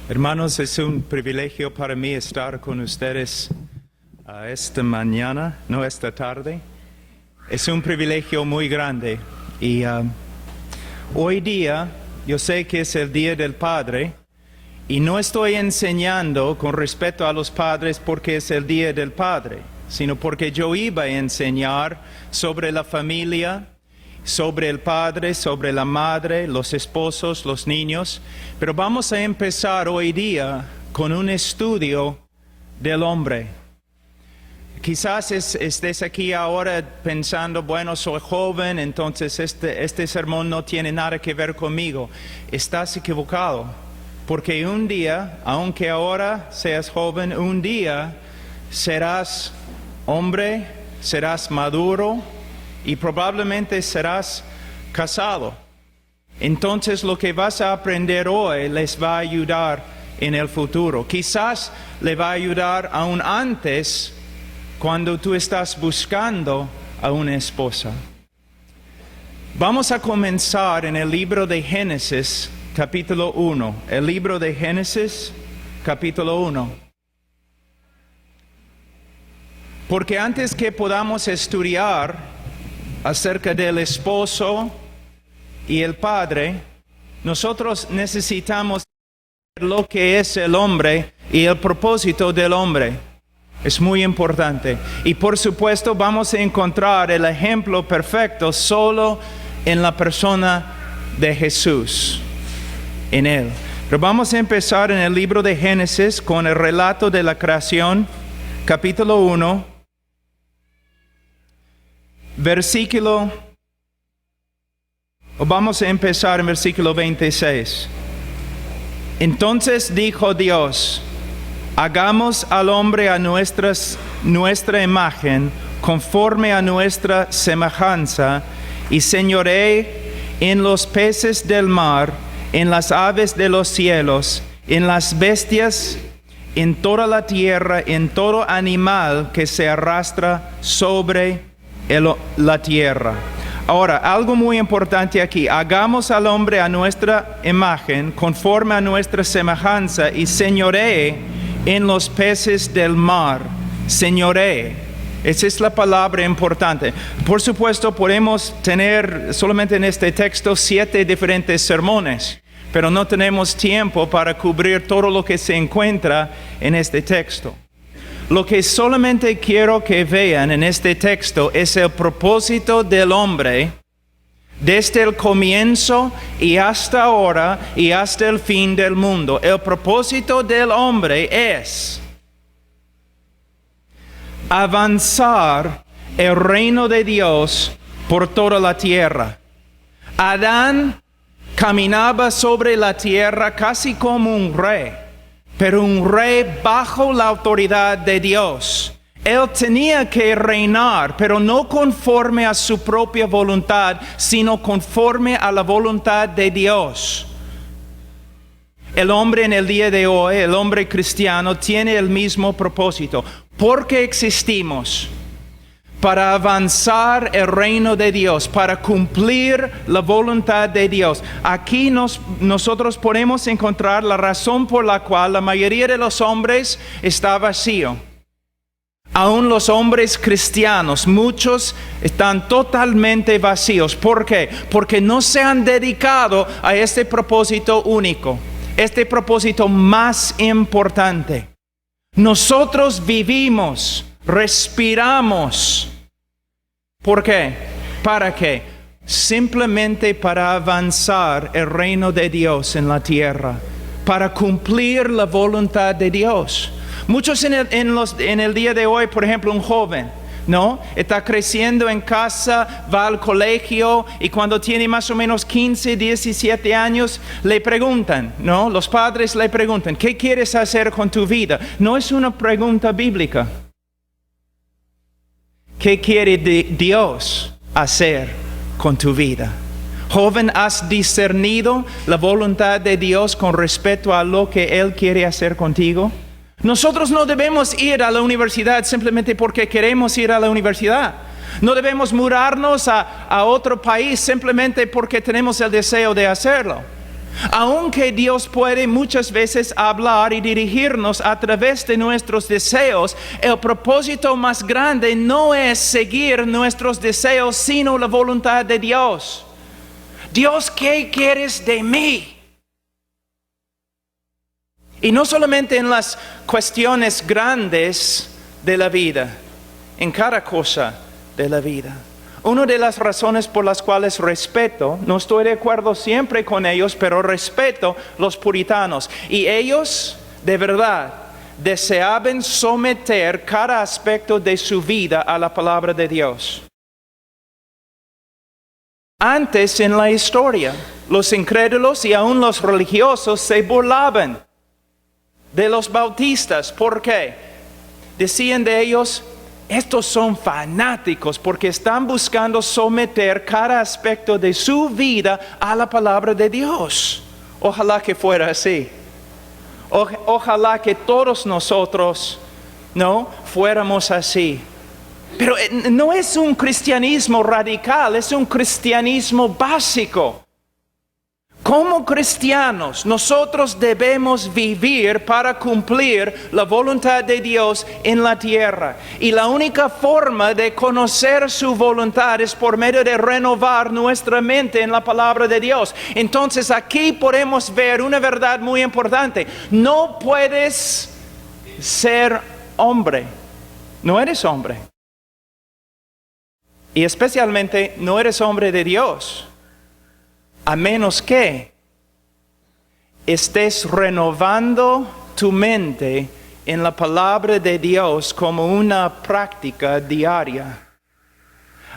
Hermanos, es un privilegio para mí estar con ustedes esta mañana, no esta tarde. Es un privilegio muy grande y hoy día yo sé que es el Día del Padre y no estoy enseñando con respecto a los padres porque es el Día del Padre, sino porque yo iba a enseñar sobre la familia, sobre el padre, sobre la madre, los esposos, los niños. Pero vamos a empezar hoy día con un estudio del hombre. Quizás estés aquí ahora pensando, bueno, soy joven, entonces este sermón no tiene nada que ver conmigo. Estás equivocado, porque un día, aunque ahora seas joven, un día serás hombre, serás maduro, y probablemente serás casado. Entonces lo que vas a aprender hoy les va a ayudar en el futuro. Quizás le va a ayudar aún antes cuando tú estás buscando a una esposa. Vamos a comenzar en el libro de Génesis, capítulo 1. El libro de Génesis, capítulo 1. Porque antes que podamos estudiar acerca del esposo y el padre, nosotros necesitamos saber lo que es el hombre y el propósito del hombre. Es muy importante. Y por supuesto vamos a encontrar el ejemplo perfecto solo en la persona de Jesús, en Él. Pero vamos a empezar en el libro de Génesis con el relato de la creación, capítulo 1. Vamos a empezar en versículo 26. Entonces dijo Dios: hagamos al hombre a nuestra imagen, conforme a nuestra semejanza, y señoree en los peces del mar, en las aves de los cielos, en las bestias, en toda la tierra, en todo animal que se arrastra sobre la tierra. Ahora, algo muy importante aquí: hagamos al hombre a nuestra imagen, conforme a nuestra semejanza, y señoree en los peces del mar. Señoree. Esa es la palabra importante. Por supuesto, podemos tener solamente en este texto 7 diferentes sermones, pero no tenemos tiempo para cubrir todo lo que se encuentra en este texto. Lo que solamente quiero que vean en este texto es el propósito del hombre desde el comienzo y hasta ahora y hasta el fin del mundo. El propósito del hombre es avanzar el reino de Dios por toda la tierra. Adán caminaba sobre la tierra casi como un rey, pero un rey bajo la autoridad de Dios. Él tenía que reinar, pero no conforme a su propia voluntad, sino conforme a la voluntad de Dios. El hombre en el día de hoy, el hombre cristiano, tiene el mismo propósito. ¿Por qué existimos? Para avanzar el reino de Dios, para cumplir la voluntad de Dios. Aquí nosotros podemos encontrar la razón por la cual la mayoría de los hombres está vacío. Aún los hombres cristianos, muchos están totalmente vacíos. ¿Por qué? Porque no se han dedicado a este propósito único, este propósito más importante. Nosotros vivimos, respiramos. ¿Por qué? ¿Para qué? Simplemente para avanzar el reino de Dios en la tierra, para cumplir la voluntad de Dios. Muchos en el día de hoy, por ejemplo, un joven, ¿no? Está creciendo en casa, va al colegio y cuando tiene más o menos 15, 17 años, le preguntan, ¿no? Los padres le preguntan, ¿qué quieres hacer con tu vida? No es una pregunta bíblica. ¿Qué quiere Dios hacer con tu vida? Joven, ¿has discernido la voluntad de Dios con respecto a lo que Él quiere hacer contigo? Nosotros no debemos ir a la universidad simplemente porque queremos ir a la universidad. No debemos mudarnos a otro país simplemente porque tenemos el deseo de hacerlo. Aunque Dios puede muchas veces hablar y dirigirnos a través de nuestros deseos, el propósito más grande no es seguir nuestros deseos, sino la voluntad de Dios. Dios, ¿qué quieres de mí? Y no solamente en las cuestiones grandes de la vida, en cada cosa de la vida. Una de las razones por las cuales respeto, no estoy de acuerdo siempre con ellos, pero respeto los puritanos. Y ellos, de verdad, deseaban someter cada aspecto de su vida a la palabra de Dios. Antes en la historia, los incrédulos y aún los religiosos se burlaban de los bautistas. ¿Por qué? Decían de ellos, estos son fanáticos porque están buscando someter cada aspecto de su vida a la palabra de Dios. Ojalá que fuera así. Ojalá que todos nosotros no fuéramos así. Pero no es un cristianismo radical, es un cristianismo básico. Como cristianos, nosotros debemos vivir para cumplir la voluntad de Dios en la tierra. Y la única forma de conocer su voluntad es por medio de renovar nuestra mente en la palabra de Dios. Entonces aquí podemos ver una verdad muy importante. No puedes ser hombre. No eres hombre. Y especialmente no eres hombre de Dios. A menos que estés renovando tu mente en la palabra de Dios como una práctica diaria.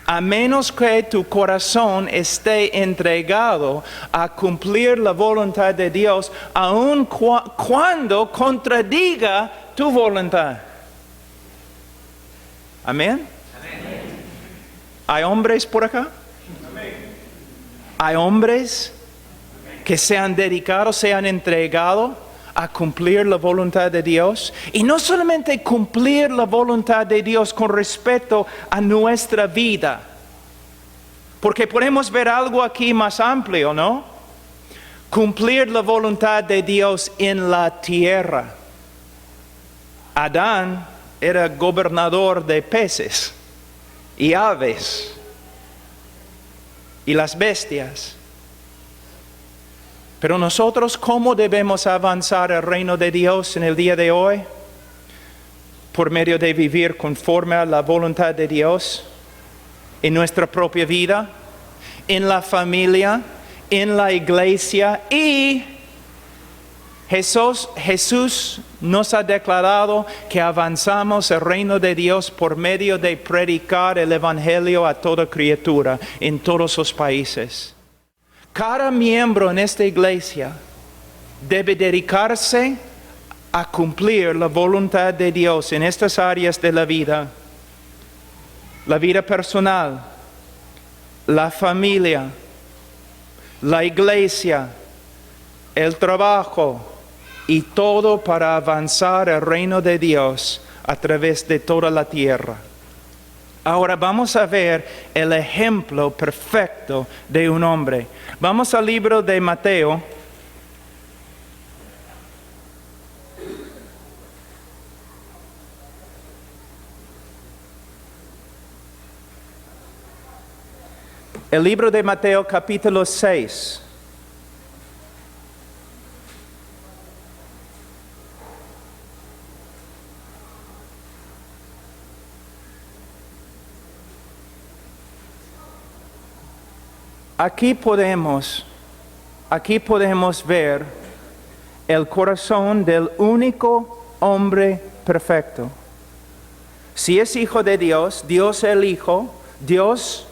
A menos que tu corazón esté entregado a cumplir la voluntad de Dios, aun cuando contradiga tu voluntad. Amén. ¿Hay hombres por acá? Hay hombres que se han dedicado, se han entregado a cumplir la voluntad de Dios. Y no solamente cumplir la voluntad de Dios con respecto a nuestra vida. Porque podemos ver algo aquí más amplio, ¿no? Cumplir la voluntad de Dios en la tierra. Adán era gobernador de peces y aves y las bestias. Pero nosotros, ¿cómo debemos avanzar el reino de Dios en el día de hoy? Por medio de vivir conforme a la voluntad de Dios en nuestra propia vida, en la familia, en la iglesia. Y Jesús nos ha declarado que avanzamos el reino de Dios por medio de predicar el evangelio a toda criatura en todos los países. Cada miembro en esta iglesia debe dedicarse a cumplir la voluntad de Dios en estas áreas de la vida personal, la familia, la iglesia, el trabajo, y todo para avanzar el reino de Dios a través de toda la tierra. Ahora vamos a ver el ejemplo perfecto de un hombre. Vamos al libro de Mateo. El libro de Mateo capítulo 6. Aquí podemos ver el corazón del único hombre perfecto. Si es hijo de Dios, Dios el Hijo, Dios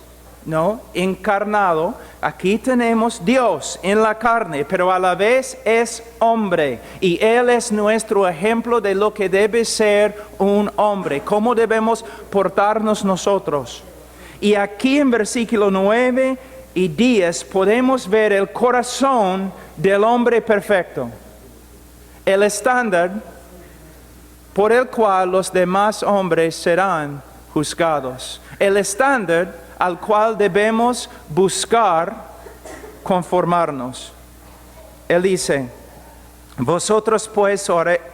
encarnado, aquí tenemos Dios en la carne, pero a la vez es hombre. Y Él es nuestro ejemplo de lo que debe ser un hombre. ¿Cómo debemos portarnos nosotros? Y aquí en versículo 9 y 10 podemos ver el corazón del hombre perfecto. El estándar por el cual los demás hombres serán juzgados. El estándar al cual debemos buscar conformarnos. Él dice, vosotros pues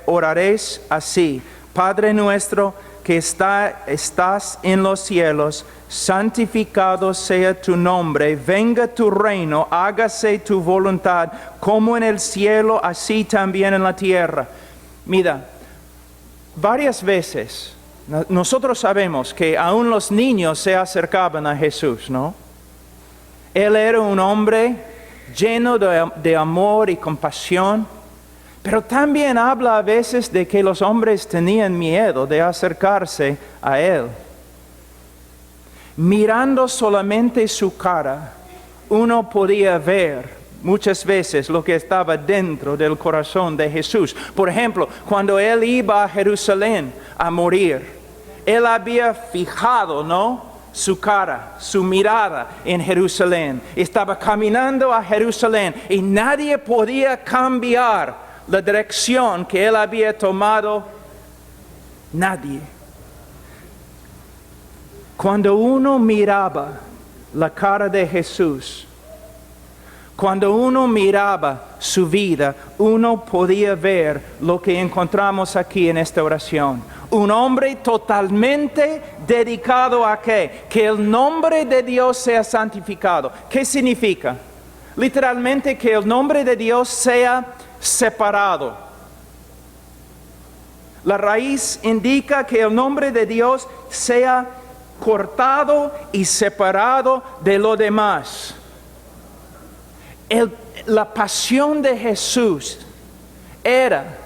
oraréis así: Padre nuestro que estás en los cielos, santificado sea tu nombre, venga tu reino, hágase tu voluntad, como en el cielo, así también en la tierra. Mira, varias veces nosotros sabemos que aún los niños se acercaban a Jesús, ¿no? Él era un hombre lleno de amor y compasión, pero también habla a veces de que los hombres tenían miedo de acercarse a Él. Mirando solamente su cara, uno podía ver muchas veces lo que estaba dentro del corazón de Jesús. Por ejemplo, cuando Él iba a Jerusalén a morir, Él había fijado, ¿no?, su cara, su mirada en Jerusalén. Estaba caminando a Jerusalén y nadie podía cambiar la dirección que Él había tomado. Nadie. Cuando uno miraba la cara de Jesús, cuando uno miraba su vida, uno podía ver lo que encontramos aquí en esta oración. Un hombre totalmente dedicado a ¿qué? Que el nombre de Dios sea santificado. ¿Qué significa? Literalmente que el nombre de Dios sea separado. La raíz indica que el nombre de Dios sea cortado y separado de lo demás. La pasión de Jesús era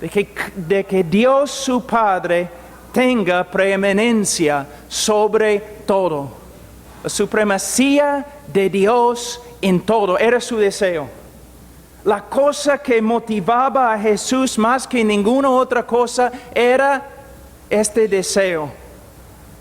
de que Dios su Padre tenga preeminencia sobre todo. La supremacía de Dios en todo era su deseo. La cosa que motivaba a Jesús más que ninguna otra cosa era este deseo,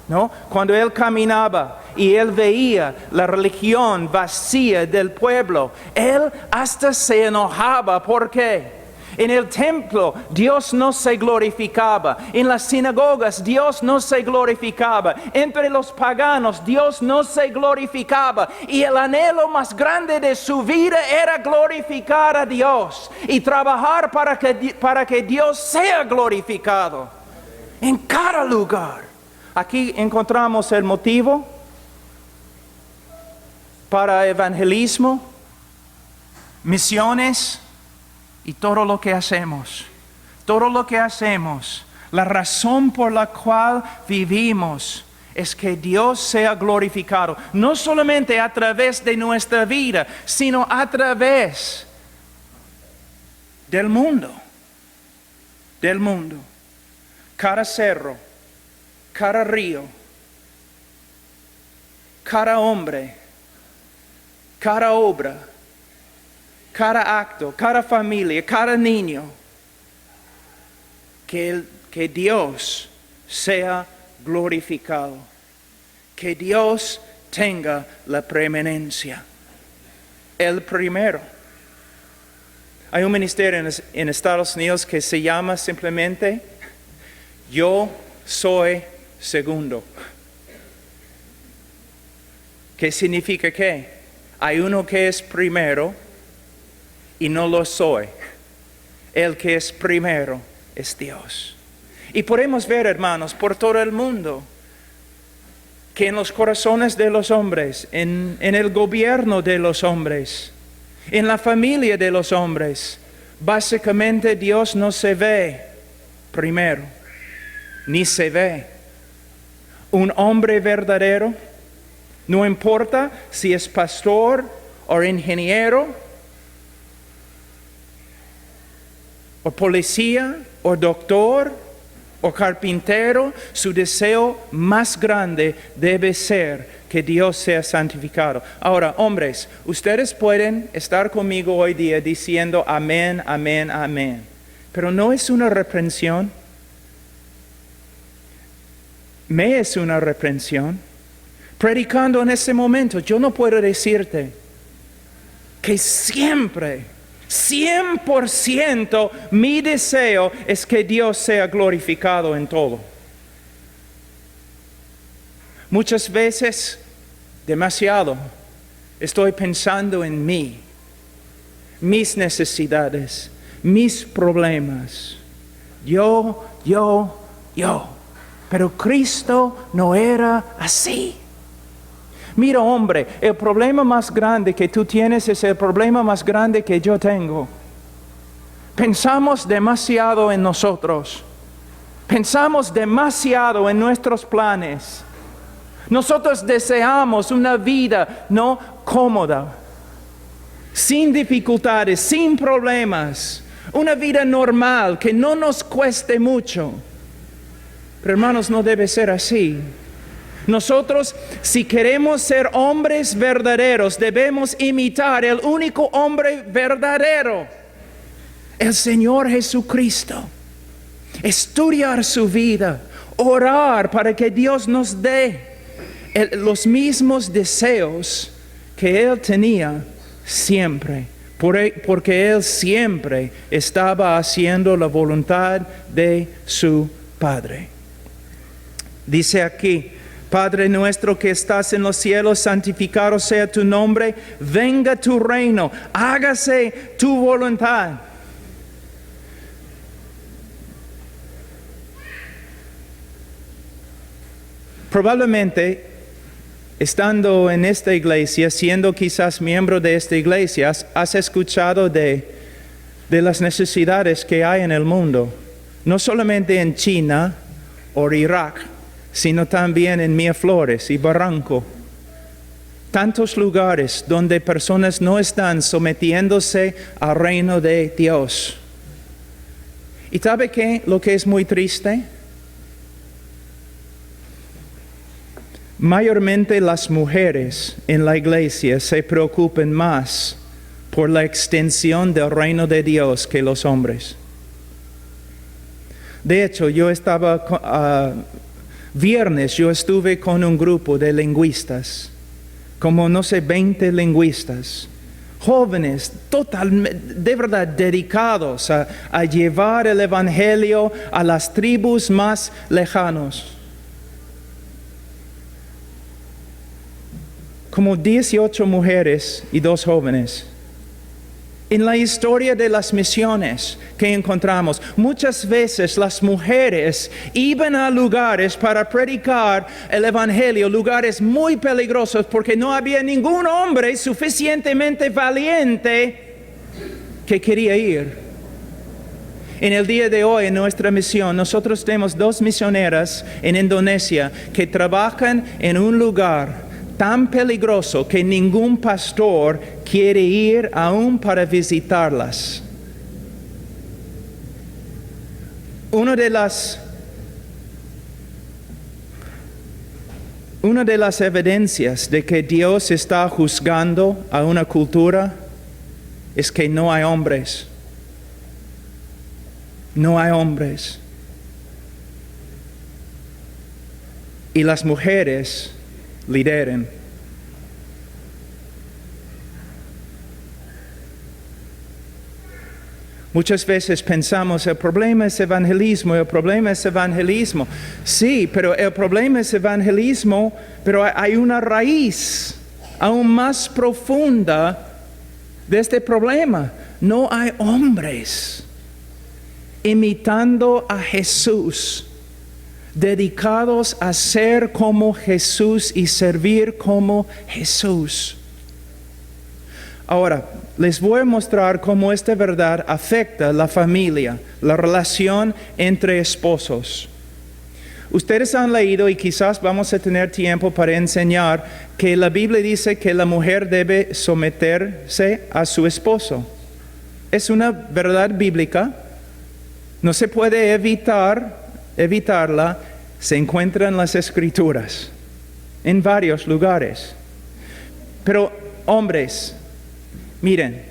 ¿no? Cuando Él caminaba y Él veía la religión vacía del pueblo, Él hasta se enojaba. ¿Por qué? En el templo Dios no se glorificaba. En las sinagogas Dios no se glorificaba. Entre los paganos Dios no se glorificaba. Y el anhelo más grande de su vida era glorificar a Dios y trabajar para que Dios sea glorificado en cada lugar. Aquí encontramos el motivo para evangelismo, misiones y todo lo que hacemos. Todo lo que hacemos, la razón por la cual vivimos es que Dios sea glorificado. No solamente a través de nuestra vida, sino a través del mundo. Del mundo. Cada cerro, cada río, cada hombre, cada obra, cada acto, cada familia, cada niño, que Dios sea glorificado, que Dios tenga la preeminencia, el primero. Hay un ministerio en Estados Unidos que se llama simplemente Yo soy segundo. ¿Qué significa qué? Hay uno que es primero y no lo soy. El que es primero es Dios. Y podemos ver, hermanos, por todo el mundo, que en los corazones de los hombres, en el gobierno de los hombres, en la familia de los hombres, básicamente Dios no se ve primero, ni se ve. Un hombre verdadero, no importa si es pastor o ingeniero, o policía, o doctor, o carpintero, su deseo más grande debe ser que Dios sea santificado. Ahora, hombres, ustedes pueden estar conmigo hoy día diciendo amén, amén, amén. Pero no es una reprensión. Me es una reprensión. Predicando en ese momento, yo no puedo decirte que siempre, 100% mi deseo es que Dios sea glorificado en todo. Muchas veces, demasiado, estoy pensando en mí. mis necesidades, mis problemas. Yo. Pero Cristo no era así. Mira, hombre, el problema más grande que tú tienes es el problema más grande que yo tengo. Pensamos demasiado en nosotros. Pensamos demasiado en nuestros planes. Nosotros deseamos una vida no cómoda, sin dificultades, sin problemas. Una vida normal que no nos cueste mucho. Pero hermanos, no debe ser así. Nosotros, si queremos ser hombres verdaderos, debemos imitar el único hombre verdadero, el Señor Jesucristo. Estudiar su vida, orar para que Dios nos dé los mismos deseos que Él tenía siempre. Porque Él siempre estaba haciendo la voluntad de su Padre. Dice aquí: Padre nuestro que estás en los cielos, santificado sea tu nombre, venga tu reino, hágase tu voluntad. Probablemente, estando en esta iglesia, siendo quizás miembro de esta iglesia, has escuchado de las necesidades que hay en el mundo, no solamente en China o Irak, sino también en Miraflores y Barranco. Tantos lugares donde personas no están sometiéndose al reino de Dios. ¿Y sabe qué? Lo que es muy triste. Mayormente las mujeres en la iglesia se preocupan más por la extensión del reino de Dios que los hombres. De hecho, viernes yo estuve con un grupo de lingüistas, como 20 lingüistas, jóvenes totalmente, de verdad, dedicados a llevar el evangelio a las tribus más lejanas. Como 18 mujeres y 2 jóvenes. En la historia de las misiones que encontramos, muchas veces las mujeres iban a lugares para predicar el evangelio, lugares muy peligrosos porque no había ningún hombre suficientemente valiente que quería ir. En el día de hoy, en nuestra misión, nosotros tenemos 2 misioneras en Indonesia que trabajan en un lugar tan peligroso que ningún pastor quiere ir aún para visitarlas. Una de las evidencias de que Dios está juzgando a una cultura es que no hay hombres. No hay hombres. Y las mujeres lideren. Muchas veces pensamos, el problema es evangelismo. Sí, pero el problema es evangelismo, pero hay una raíz aún más profunda de este problema. No hay hombres imitando a Jesús, dedicados a ser como Jesús y servir como Jesús. Ahora, les voy a mostrar cómo esta verdad afecta la familia, la relación entre esposos. Ustedes han leído y quizás vamos a tener tiempo para enseñar que la Biblia dice que la mujer debe someterse a su esposo. Es una verdad bíblica, no se puede evitarla, se encuentra en las Escrituras, en varios lugares. Pero hombres, miren,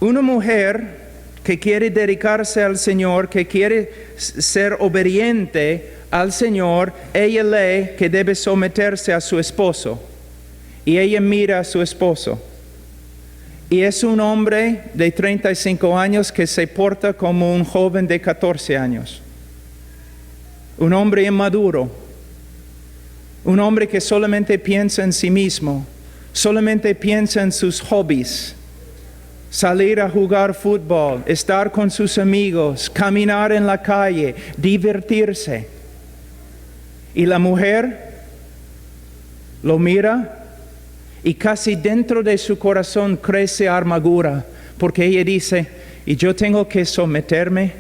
una mujer que quiere dedicarse al Señor, que quiere ser obediente al Señor, ella lee que debe someterse a su esposo. Y ella mira a su esposo. Y es un hombre de 35 años que se porta como un joven de 14 años. Un hombre inmaduro. Un hombre que solamente piensa en sí mismo. solamente piensa en sus hobbies, salir a jugar fútbol, estar con sus amigos, caminar en la calle, divertirse. Y la mujer lo mira y casi dentro de su corazón crece amargura, porque ella dice, ¿y yo tengo que someterme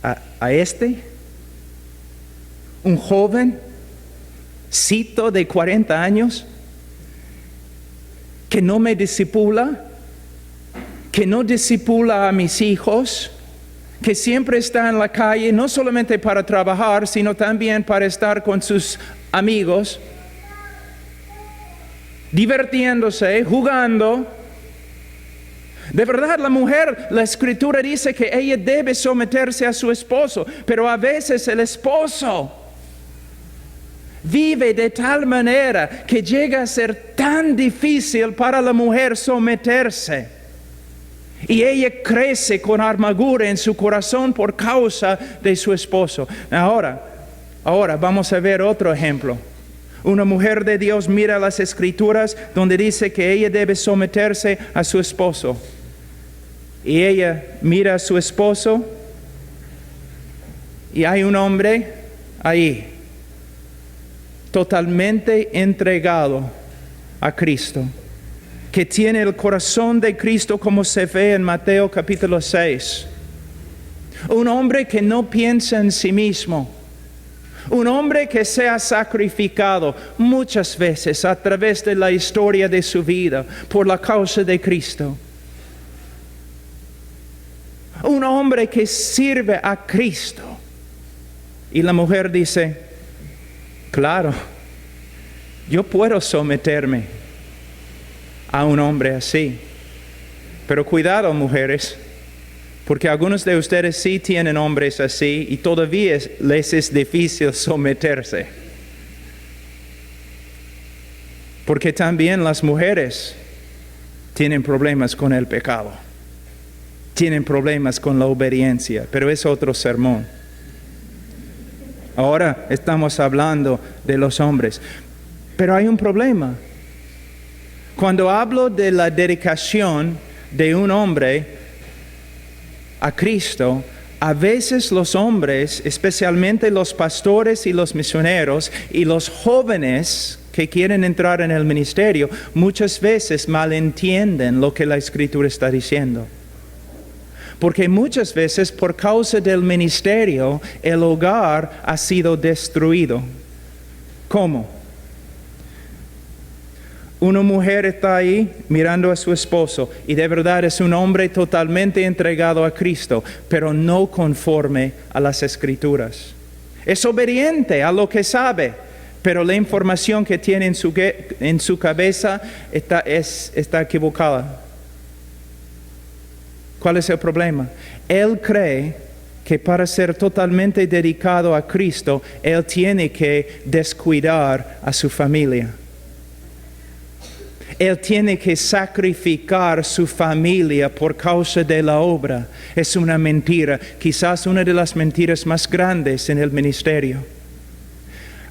a este? Un jovencito de 40 años que no me discipula, que no discipula a mis hijos, que siempre está en la calle, no solamente para trabajar, sino también para estar con sus amigos, divirtiéndose, jugando. De verdad, la mujer, la Escritura dice que ella debe someterse a su esposo, pero a veces el esposo vive de tal manera que llega a ser tan difícil para la mujer someterse. Y ella crece con amargura en su corazón por causa de su esposo. Ahora vamos a ver otro ejemplo. Una mujer de Dios mira las Escrituras donde dice que ella debe someterse a su esposo. Y ella mira a su esposo y hay un hombre ahí, totalmente entregado a Cristo, que tiene el corazón de Cristo como se ve en Mateo capítulo 6. Un hombre que no piensa en sí mismo. Un hombre que se ha sacrificado muchas veces a través de la historia de su vida por la causa de Cristo. Un hombre que sirve a Cristo. Y la mujer dice, claro, yo puedo someterme a un hombre así. Pero cuidado, mujeres, porque algunos de ustedes sí tienen hombres así y todavía les es difícil someterse. Porque también las mujeres tienen problemas con el pecado. Tienen problemas con la obediencia, pero es otro sermón. Ahora estamos hablando de los hombres. Pero hay un problema. Cuando hablo de la dedicación de un hombre a Cristo, a veces los hombres, especialmente los pastores y los misioneros y los jóvenes que quieren entrar en el ministerio, muchas veces malentienden lo que la Escritura está diciendo. Porque muchas veces por causa del ministerio, el hogar ha sido destruido. ¿Cómo? Una mujer está ahí mirando a su esposo y de verdad es un hombre totalmente entregado a Cristo, pero no conforme a las Escrituras. Es obediente a lo que sabe, pero la información que tiene en su cabeza está equivocada. ¿Cuál es el problema? Él cree que para ser totalmente dedicado a Cristo, él tiene que descuidar a su familia. Él tiene que sacrificar su familia por causa de la obra. Es una mentira, quizás una de las mentiras más grandes en el ministerio.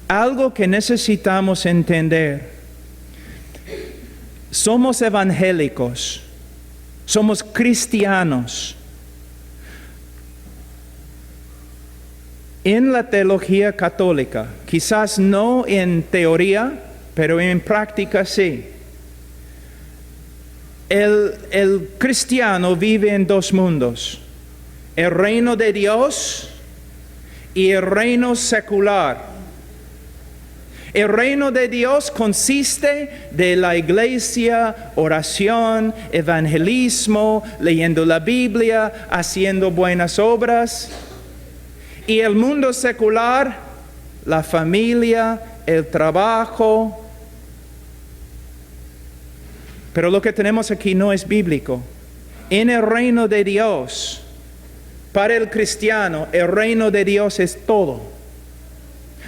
Algo que necesitamos entender. Somos evangélicos. Somos cristianos. En la teología católica, quizás no en teoría, pero en práctica sí. El cristiano vive en dos mundos, el reino de Dios y el reino secular. El reino de Dios consiste de la iglesia, oración, evangelismo, leyendo la Biblia, haciendo buenas obras. Y el mundo secular, la familia, el trabajo. Pero lo que tenemos aquí no es bíblico. En el reino de Dios, para el cristiano, el reino de Dios es todo.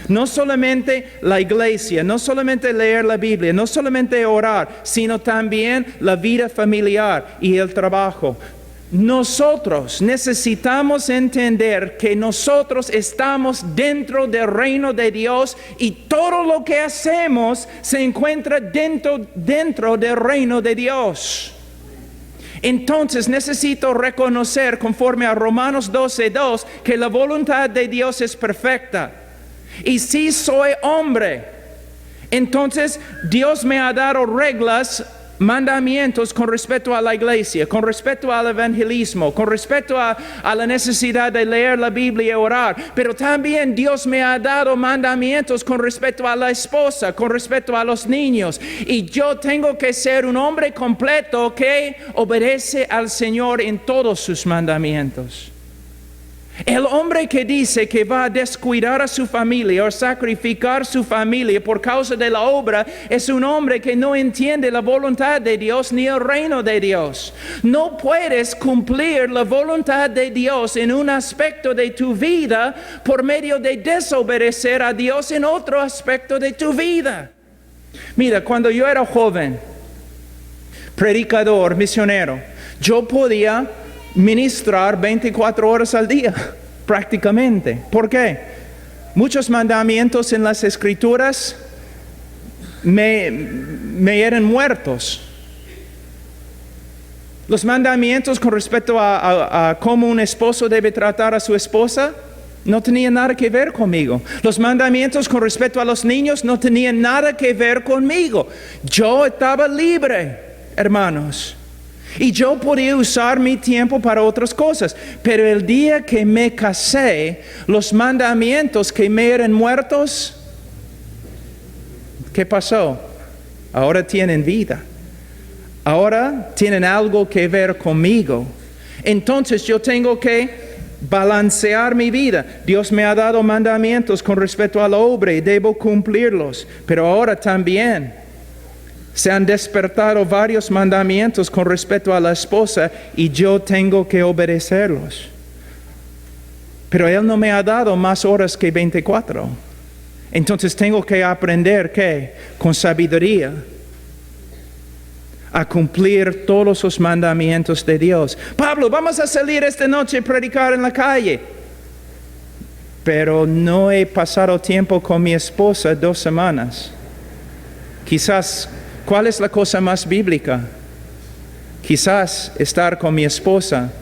No solamente la iglesia, no solamente leer la Biblia, no solamente orar, sino también la vida familiar y el trabajo. nosotros necesitamos entender que nosotros estamos dentro del reino de Dios y todo lo que hacemos se encuentra dentro del reino de Dios. Entonces necesito reconocer, conforme a Romanos 12:2, que la voluntad de Dios es perfecta. Y si soy hombre, entonces Dios me ha dado reglas, mandamientos con respecto a la iglesia, con respecto al evangelismo, con respecto a la necesidad de leer la Biblia y orar. Pero también Dios me ha dado mandamientos con respecto a la esposa, con respecto a los niños. Y yo tengo que ser un hombre completo que obedece al Señor en todos sus mandamientos. El hombre que dice que va a descuidar a su familia o sacrificar su familia por causa de la obra es un hombre que no entiende la voluntad de Dios ni el reino de Dios. No puedes cumplir la voluntad de Dios en un aspecto de tu vida por medio de desobedecer a Dios en otro aspecto de tu vida. Mira, cuando yo era joven, predicador, misionero, yo podía ministrar 24 horas al día, prácticamente. ¿Por qué? Muchos mandamientos en las Escrituras me eran muertos. Los mandamientos con respecto a cómo un esposo debe tratar a su esposa no tenían nada que ver conmigo. Los mandamientos con respecto a los niños no tenían nada que ver conmigo. Yo estaba libre, hermanos. Y yo podía usar mi tiempo para otras cosas. Pero el día que me casé, los mandamientos que me eran muertos, ¿qué pasó? Ahora tienen vida. Ahora tienen algo que ver conmigo. Entonces yo tengo que balancear mi vida. Dios me ha dado mandamientos con respecto a la obra y debo cumplirlos. Pero ahora también se han despertado varios mandamientos con respecto a la esposa y yo tengo que obedecerlos. Pero Él no me ha dado más horas que 24. Entonces tengo que aprender que con sabiduría a cumplir todos los mandamientos de Dios. Pablo, vamos a salir esta noche a predicar en la calle. Pero no he pasado tiempo con mi esposa 2 semanas. Quizás, ¿cuál es la cosa más bíblica? Quizás estar con mi esposa,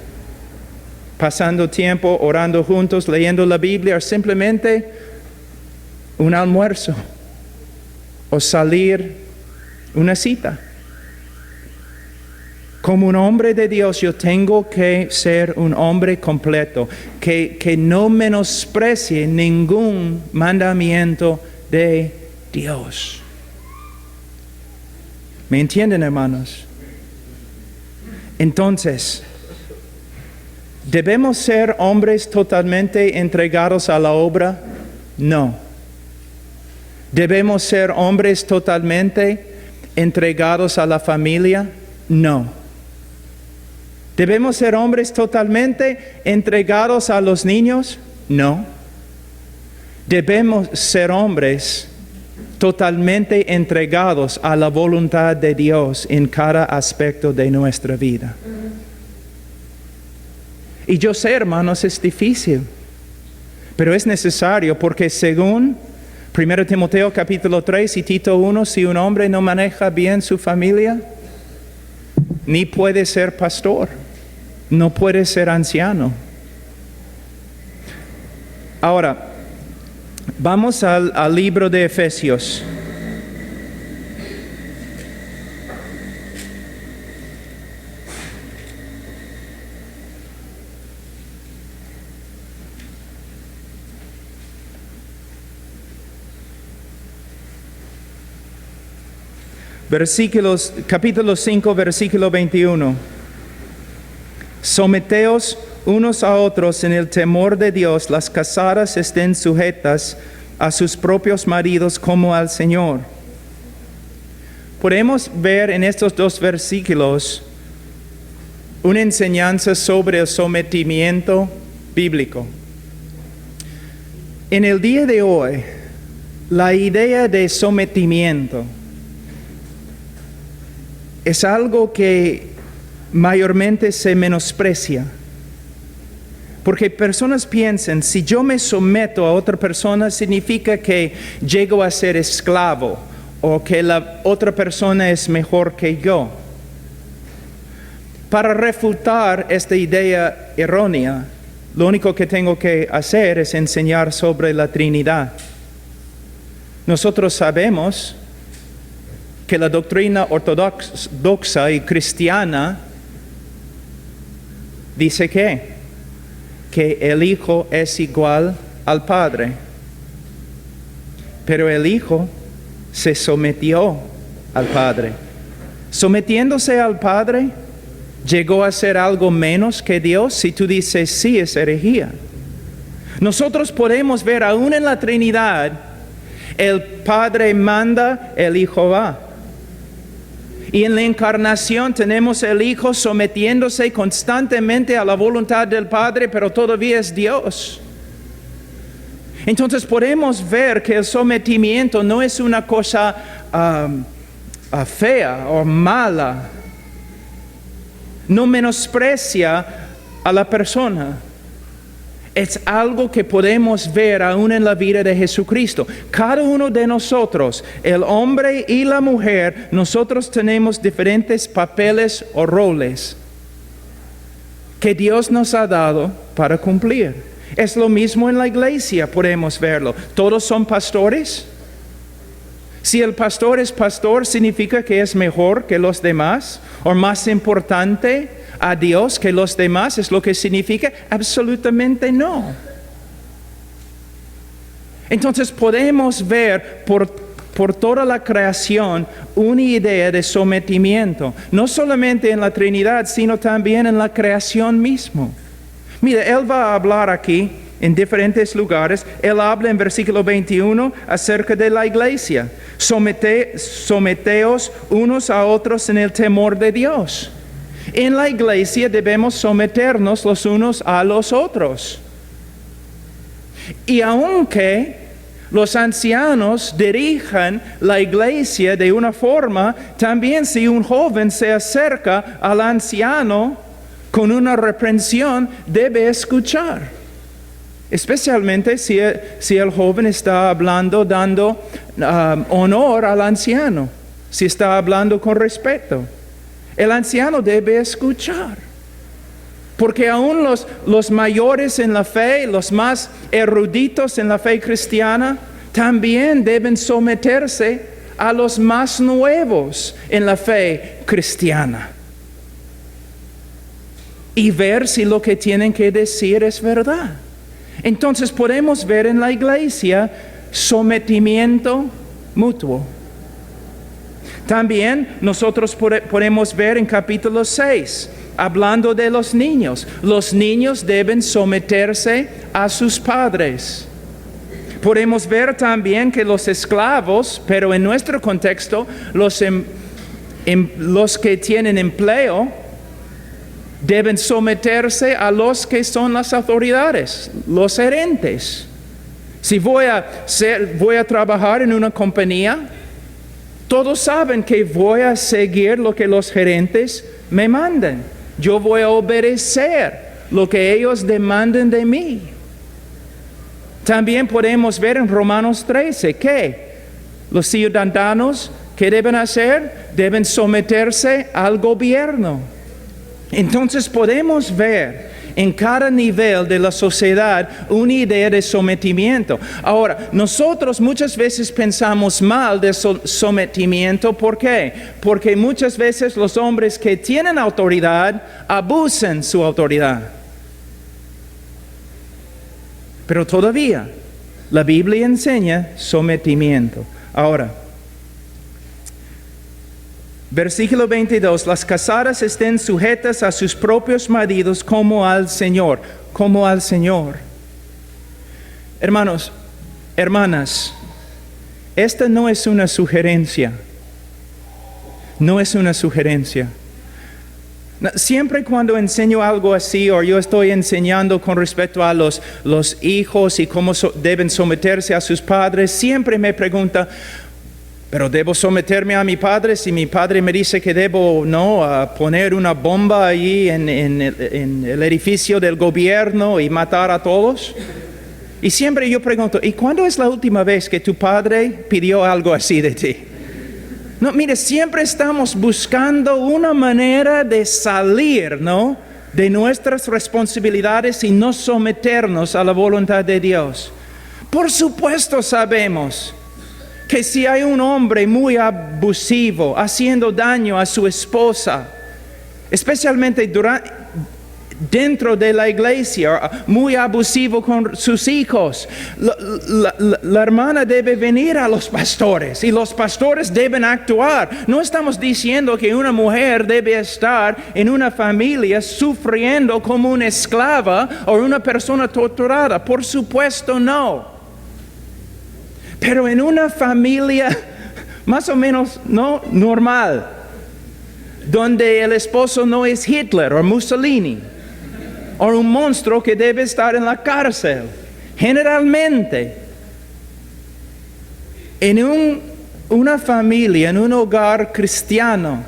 pasando tiempo, orando juntos, leyendo la Biblia, o simplemente un almuerzo, o salir una cita. Como un hombre de Dios, yo tengo que ser un hombre completo, que no menosprecie ningún mandamiento de Dios. ¿Me entienden, hermanos? Entonces, ¿debemos ser hombres totalmente entregados a la obra? No. ¿Debemos ser hombres totalmente entregados a la familia? No. ¿Debemos ser hombres totalmente entregados a los niños? No. Debemos ser hombres totalmente entregados a la voluntad de Dios en cada aspecto de nuestra vida. Y yo sé, hermanos, es difícil, pero es necesario porque según 1 Timoteo capítulo 3 y Tito 1, si un hombre no maneja bien su familia, ni puede ser pastor, no puede ser anciano. Ahora, vamos al libro de Efesios. Capítulo 5, versículo 21. Someteos unos a otros en el temor de Dios, las casadas estén sujetas a sus propios maridos como al Señor. Podemos ver en estos 2 versículos una enseñanza sobre el sometimiento bíblico. En el día de hoy, la idea de sometimiento es algo que mayormente se menosprecia. Porque personas piensan, si yo me someto a otra persona, significa que llego a ser esclavo o que la otra persona es mejor que yo. Para refutar esta idea errónea, lo único que tengo que hacer es enseñar sobre la Trinidad. Nosotros sabemos que la doctrina ortodoxa y cristiana dice que el Hijo es igual al Padre. Pero el Hijo se sometió al Padre. Sometiéndose al Padre, ¿llegó a ser algo menos que Dios? Si tú dices sí, es herejía. Nosotros podemos ver aún en la Trinidad, el Padre manda, el Hijo va. Y en la encarnación tenemos el Hijo sometiéndose constantemente a la voluntad del Padre, pero todavía es Dios. Entonces podemos ver que el sometimiento no es una cosa fea o mala. No menosprecia a la persona. Es algo que podemos ver aún en la vida de Jesucristo. Cada uno de nosotros, el hombre y la mujer, nosotros tenemos diferentes papeles o roles que Dios nos ha dado para cumplir. Es lo mismo en la iglesia, podemos verlo. ¿Todos son pastores? Si el pastor es pastor, ¿significa que es mejor que los demás? ¿O más importante a Dios que los demás? ¿Es lo que significa? Absolutamente no. Entonces podemos ver por toda la creación una idea de sometimiento, no solamente en la Trinidad, sino también en la creación mismo. Mira, Él va a hablar aquí en diferentes lugares. Él habla en versículo 21 acerca de la iglesia. Someteos unos a otros en el temor de Dios. En la iglesia debemos someternos los unos a los otros. Y aunque los ancianos dirijan la iglesia de una forma, también si un joven se acerca al anciano con una reprensión, debe escuchar. Especialmente si el joven está hablando, dando honor al anciano, si está hablando con respeto. El anciano debe escuchar. Porque aún los mayores en la fe, los más eruditos en la fe cristiana, también deben someterse a los más nuevos en la fe cristiana. Y ver si lo que tienen que decir es verdad. Entonces podemos ver en la iglesia sometimiento mutuo. También nosotros podemos ver en capítulo 6, hablando de los niños. Los niños deben someterse a sus padres. Podemos ver también que los esclavos, pero en nuestro contexto, los que tienen empleo, deben someterse a los que son las autoridades, los gerentes. Si voy a trabajar en una compañía, todos saben que voy a seguir lo que los gerentes me mandan. Yo voy a obedecer lo que ellos demanden de mí. También podemos ver en Romanos 13 que los ciudadanos, ¿qué deben hacer? Deben someterse al gobierno. Entonces podemos ver en cada nivel de la sociedad una idea de sometimiento. Ahora, nosotros muchas veces pensamos mal de sometimiento. ¿Por qué? Porque muchas veces los hombres que tienen autoridad abusan su autoridad. Pero todavía la Biblia enseña sometimiento. Ahora, versículo 22, las casadas estén sujetas a sus propios maridos como al Señor, como al Señor. Hermanos, hermanas, esta no es una sugerencia, no es una sugerencia. Siempre cuando enseño algo así, o yo estoy enseñando con respecto a los hijos y cómo deben someterse a sus padres, siempre me pregunta, Pero debo someterme a mi padre si mi padre me dice que debo poner una bomba allí en el edificio del gobierno y matar a todos. Y siempre yo pregunto, ¿y cuándo es la última vez que tu padre pidió algo así de ti? No, mire, siempre estamos buscando una manera de salir, ¿no?, de nuestras responsabilidades y no someternos a la voluntad de Dios. Por supuesto sabemos que si hay un hombre muy abusivo, haciendo daño a su esposa, especialmente dentro de la iglesia, muy abusivo con sus hijos, la hermana debe venir a los pastores y los pastores deben actuar. No estamos diciendo que una mujer debe estar en una familia sufriendo como una esclava o una persona torturada. Por supuesto no. Pero en una familia más o menos no normal, donde el esposo no es Hitler o Mussolini, o un monstruo que debe estar en la cárcel. Generalmente, en una familia, en un hogar cristiano,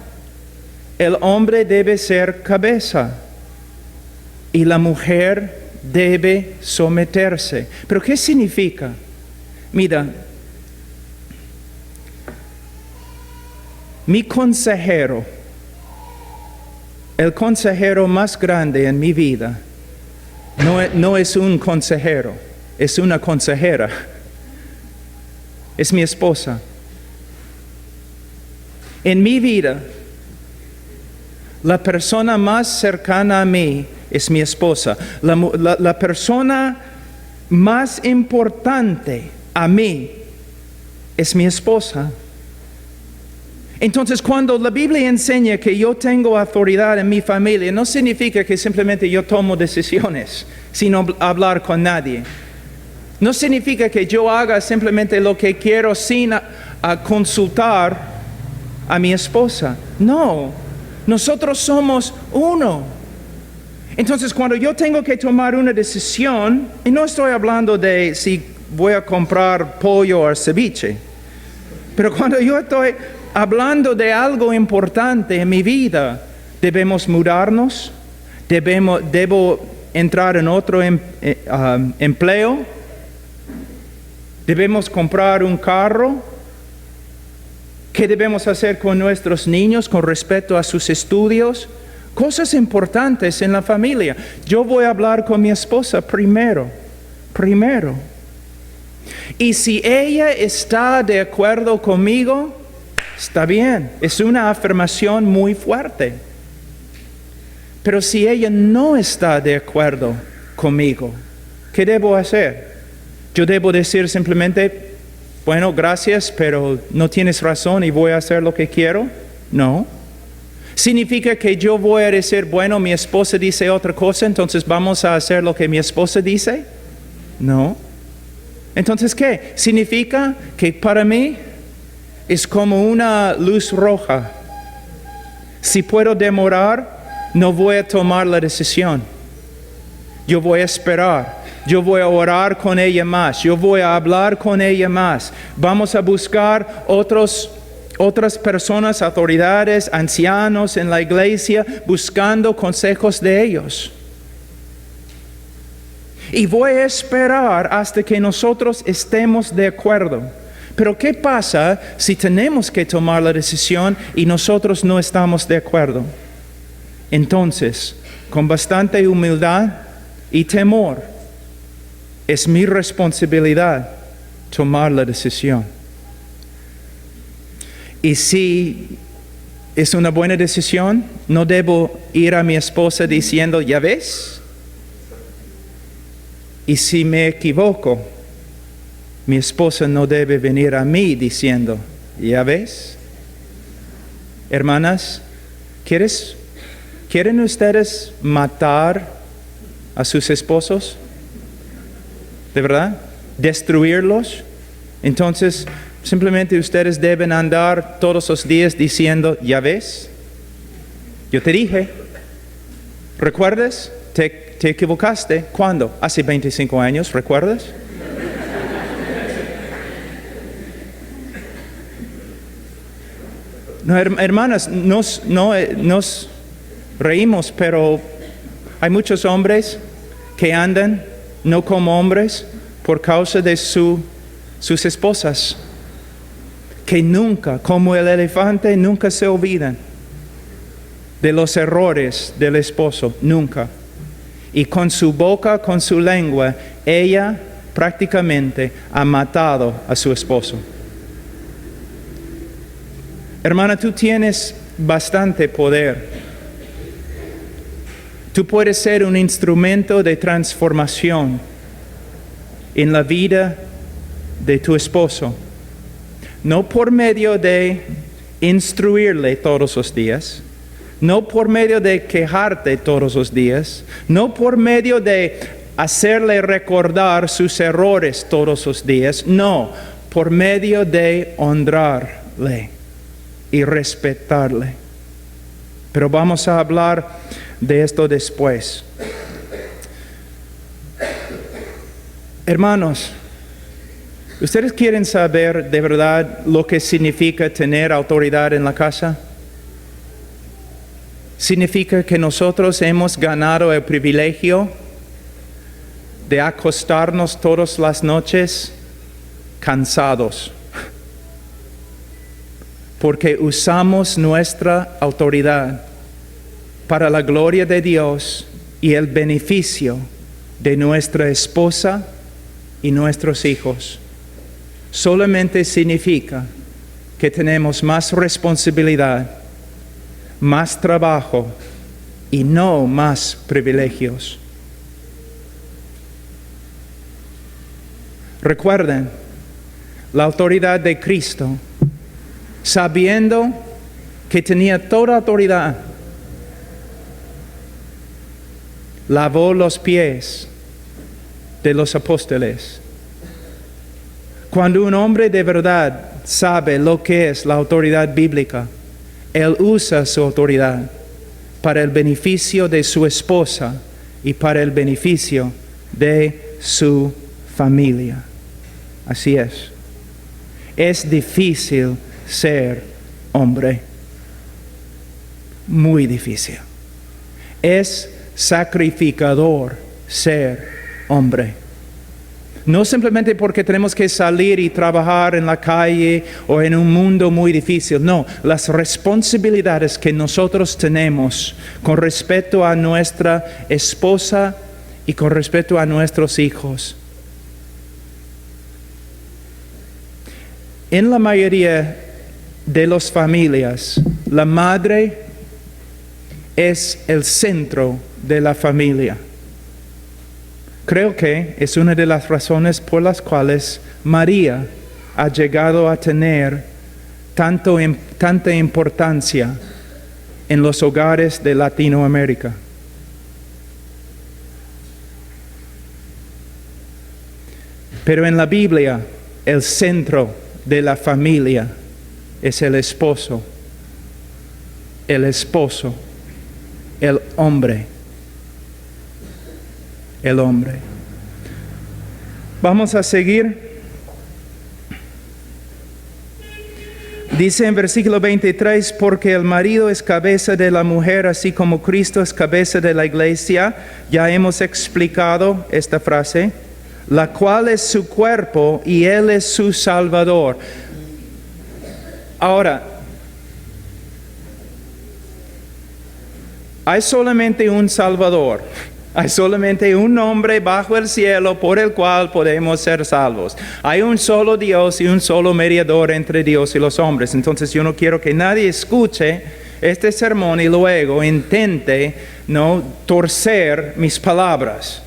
el hombre debe ser cabeza y la mujer debe someterse. ¿Pero qué significa? Mira, mi consejero, el consejero más grande en mi vida, no es un consejero, es una consejera. Es mi esposa. En mi vida, la persona más cercana a mí es mi esposa. La persona más importante a mí es mi esposa. Entonces, cuando la Biblia enseña que yo tengo autoridad en mi familia, no significa que simplemente yo tomo decisiones sin hablar con nadie. No significa que yo haga simplemente lo que quiero sin consultar a mi esposa. No, nosotros somos uno. Entonces, cuando yo tengo que tomar una decisión, y no estoy hablando de si voy a comprar pollo o ceviche, pero cuando yo estoy hablando de algo importante en mi vida, debemos mudarnos, debo entrar en otro empleo, debemos comprar un carro. ¿Qué debemos hacer con nuestros niños con respecto a sus estudios? Cosas importantes en la familia. Yo voy a hablar con mi esposa primero. Y si ella está de acuerdo conmigo, está bien. Es una afirmación muy fuerte. Pero si ella no está de acuerdo conmigo, ¿qué debo hacer? Yo debo decir simplemente, bueno, gracias, pero no tienes razón y voy a hacer lo que quiero. No. ¿Significa que yo voy a decir, bueno, mi esposa dice otra cosa, entonces vamos a hacer lo que mi esposa dice? No. Entonces, ¿qué? ¿Significa que para mí es como una luz roja? Si puedo demorar, no voy a tomar la decisión. Yo voy a esperar. Yo voy a orar con ella más. Yo voy a hablar con ella más. Vamos a buscar otras personas, autoridades, ancianos en la iglesia, buscando consejos de ellos. Y voy a esperar hasta que nosotros estemos de acuerdo. Pero ¿qué pasa si tenemos que tomar la decisión y nosotros no estamos de acuerdo? Entonces, con bastante humildad y temor, es mi responsabilidad tomar la decisión. Y si es una buena decisión, no debo ir a mi esposa diciendo, ¿ya ves? Y si me equivoco, mi esposa no debe venir a mí diciendo, ¿ya ves? Hermanas, ¿quieren ustedes matar a sus esposos? ¿De verdad? ¿Destruirlos? Entonces, simplemente ustedes deben andar todos los días diciendo, ¿ya ves? Yo te dije, ¿recuerdas? Te equivocaste. ¿Cuándo? Hace 25 años, ¿recuerdas? No, hermanas, nos reímos, pero hay muchos hombres que andan no como hombres por causa de sus esposas, que nunca, como el elefante, nunca se olvidan de los errores del esposo, nunca. Y con su boca, con su lengua, ella prácticamente ha matado a su esposo. Hermana, tú tienes bastante poder. Tú puedes ser un instrumento de transformación en la vida de tu esposo. No por medio de instruirle todos los días, no por medio de quejarte todos los días, no por medio de hacerle recordar sus errores todos los días, no, por medio de honrarle y respetarle. Pero vamos a hablar de esto después. Hermanos, ¿ustedes quieren saber de verdad lo que significa tener autoridad en la casa? Significa que nosotros hemos ganado el privilegio de acostarnos todas las noches cansados, porque usamos nuestra autoridad para la gloria de Dios y el beneficio de nuestra esposa y nuestros hijos. Solamente significa que tenemos más responsabilidad, más trabajo y no más privilegios. Recuerden, la autoridad de Cristo, sabiendo que tenía toda autoridad, lavó los pies de los apóstoles. Cuando un hombre de verdad sabe lo que es la autoridad bíblica, él usa su autoridad para el beneficio de su esposa y para el beneficio de su familia. Así es. Es difícil ser hombre. Muy difícil. Es sacrificador ser hombre. No simplemente porque tenemos que salir y trabajar en la calle o en un mundo muy difícil. No, las responsabilidades que nosotros tenemos con respecto a nuestra esposa y con respecto a nuestros hijos. En la mayoría de las familias, la madre es el centro de la familia. Creo que es una de las razones por las cuales María ha llegado a tener tanta importancia en los hogares de Latinoamérica. Pero en la Biblia, el centro de la familia es el esposo, el hombre. El hombre. Vamos a seguir. Dice en versículo 23, porque el marido es cabeza de la mujer, así como Cristo es cabeza de la iglesia. Ya hemos explicado esta frase, la cual es su cuerpo y Él es su Salvador. Ahora, hay solamente un Salvador. Hay solamente un nombre bajo el cielo por el cual podemos ser salvos. Hay un solo Dios y un solo mediador entre Dios y los hombres. Entonces yo no quiero que nadie escuche este sermón y luego intente torcer mis palabras.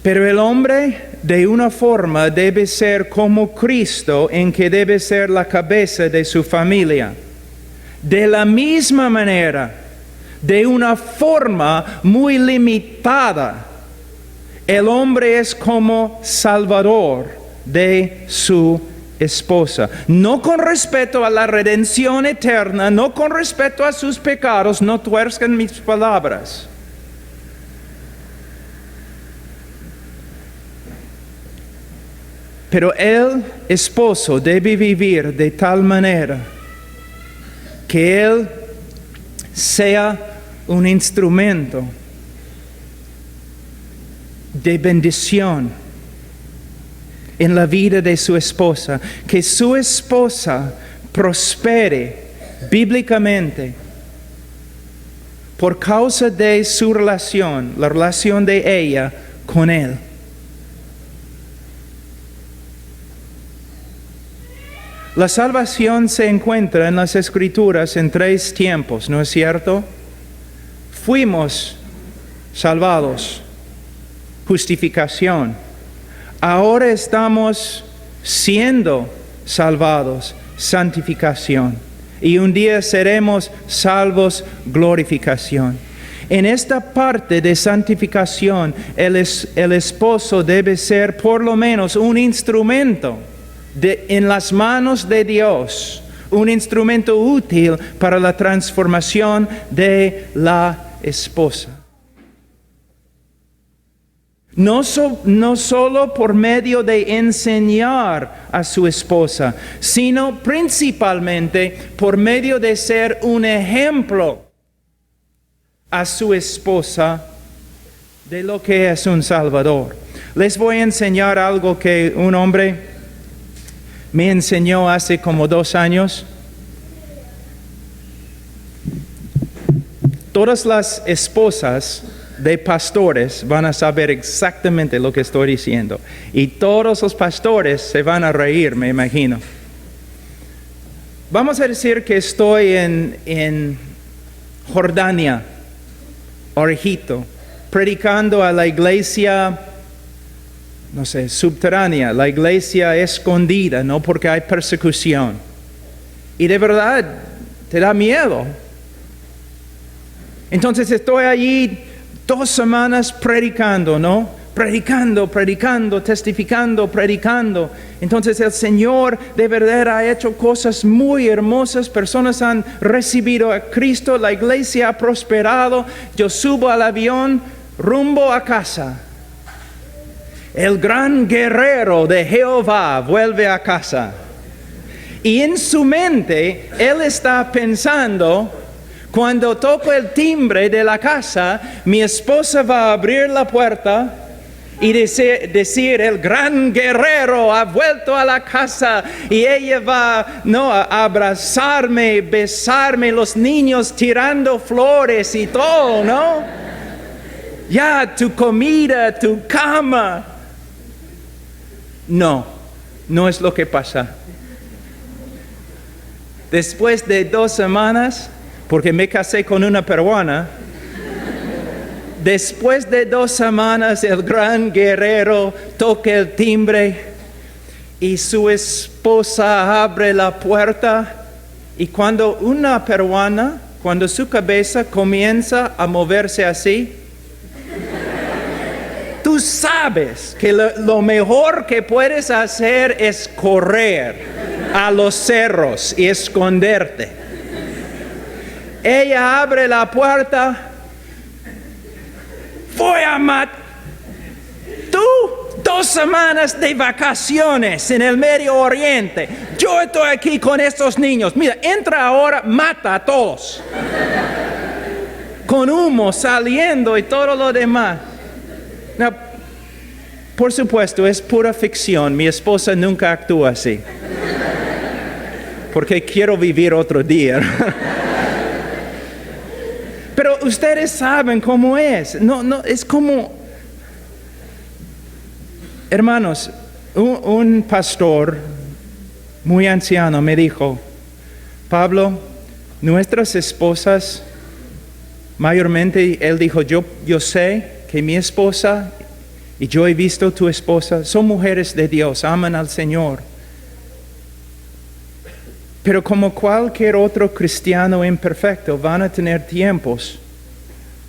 Pero el hombre de una forma debe ser como Cristo, en que debe ser la cabeza de su familia. De la misma manera, de una forma muy limitada, el hombre es como salvador de su esposa. No con respecto a la redención eterna, no con respecto a sus pecados, no tuerzcan mis palabras. Pero el esposo debe vivir de tal manera que él sea un instrumento de bendición en la vida de su esposa, que su esposa prospere bíblicamente por causa de su relación, la relación de ella con él. La salvación se encuentra en las Escrituras en 3 tiempos, ¿no es cierto? Fuimos salvados, justificación. Ahora estamos siendo salvados, santificación. Y un día seremos salvos, glorificación. En esta parte de santificación, el esposo debe ser por lo menos un instrumento en las manos de Dios, un instrumento útil para la transformación de la esposa. No solo por medio de enseñar a su esposa, sino principalmente por medio de ser un ejemplo a su esposa de lo que es un Salvador. Les voy a enseñar algo que un hombre me enseñó hace como 2 años. Todas las esposas de pastores van a saber exactamente lo que estoy diciendo. Y todos los pastores se van a reír, me imagino. Vamos a decir que estoy en Jordania o Egipto, predicando a la iglesia, no sé, subterránea, la iglesia escondida, no porque hay persecución. Y de verdad te da miedo. Entonces estoy allí 2 semanas predicando, ¿no? Predicando, testificando, predicando. Entonces el Señor de verdad ha hecho cosas muy hermosas. Personas han recibido a Cristo, la iglesia ha prosperado. Yo subo al avión rumbo a casa. El gran guerrero de Jehová vuelve a casa. Y en su mente, él está pensando, cuando toco el timbre de la casa, mi esposa va a abrir la puerta y decir, el gran guerrero ha vuelto a la casa, y ella va a abrazarme, besarme, los niños tirando flores y todo, ¿no? Ya, tu comida, tu cama. No es lo que pasa. Después de 2 semanas, porque me casé con una peruana, después de 2 semanas el gran guerrero toca el timbre y su esposa abre la puerta, y cuando una peruana, cuando su cabeza comienza a moverse así, tú sabes que lo mejor que puedes hacer es correr a los cerros y esconderte. Ella abre la puerta. Voy a matar. Tú, 2 semanas de vacaciones en el Medio Oriente. Yo estoy aquí con estos niños. Mira, entra ahora, mata a todos. Con humo saliendo y todo lo demás. No, por supuesto, es pura ficción. Mi esposa nunca actúa así. Porque quiero vivir otro día. Pero ustedes saben cómo es. No, es como... Hermanos, un pastor muy anciano me dijo, Pablo, nuestras esposas, mayormente, él dijo, yo sé que mi esposa, y yo he visto tu esposa, son mujeres de Dios, aman al Señor. Pero como cualquier otro cristiano imperfecto, van a tener tiempos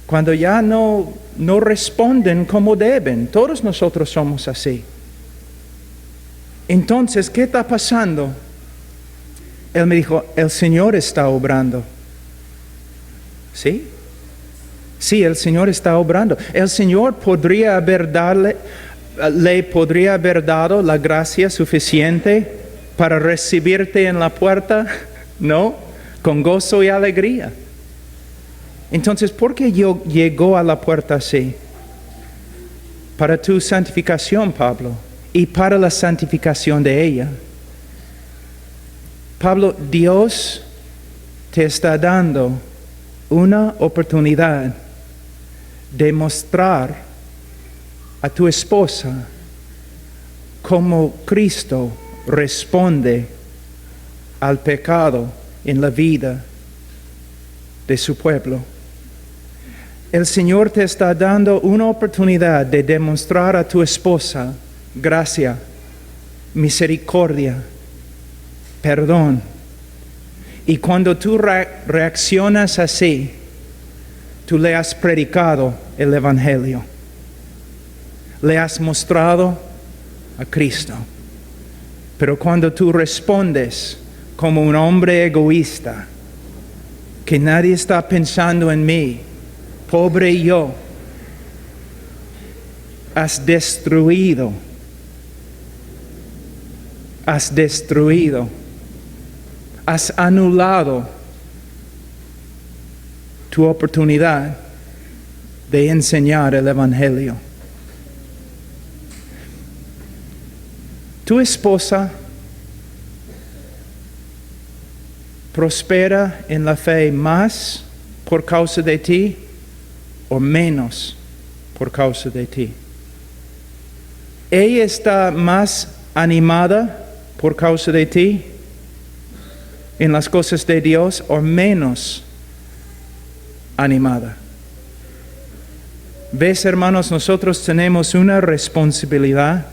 cuando ya no responden como deben. Todos nosotros somos así. Entonces, ¿qué está pasando? Él me dijo, el Señor está obrando. ¿Sí? Sí, el Señor está obrando. El Señor podría haber le podría haber dado la gracia suficiente para recibirte en la puerta? No, con gozo y alegría. Entonces, ¿por qué llegó a la puerta así? Para tu santificación, Pablo, y para la santificación de ella. Pablo, Dios te está dando una oportunidad de mostrar a tu esposa cómo Cristo responde al pecado en la vida de su pueblo. El Señor te está dando una oportunidad de demostrar a tu esposa gracia, misericordia, perdón. Y cuando tú reaccionas así, tú le has predicado el Evangelio. Le has mostrado a Cristo. Pero cuando tú respondes como un hombre egoísta, que nadie está pensando en mí, pobre yo, has destruido, has anulado tu oportunidad de enseñar el Evangelio. Tu esposa prospera en la fe más por causa de ti o menos por causa de ti. Ella está más animada por causa de ti en las cosas de Dios o menos animada. ¿Ves, hermanos? Nosotros tenemos una responsabilidad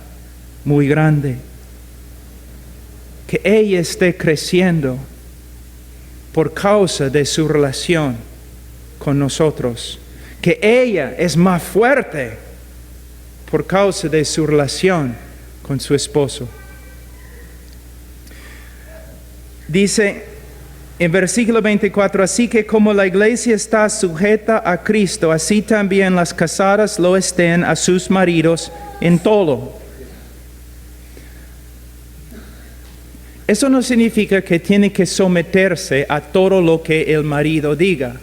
muy grande. Que ella esté creciendo por causa de su relación con nosotros. Que ella es más fuerte por causa de su relación con su esposo. Dice en versículo 24, así que como la iglesia está sujeta a Cristo, así también las casadas lo estén a sus maridos en todo. Eso no significa que tiene que someterse a todo lo que el marido diga,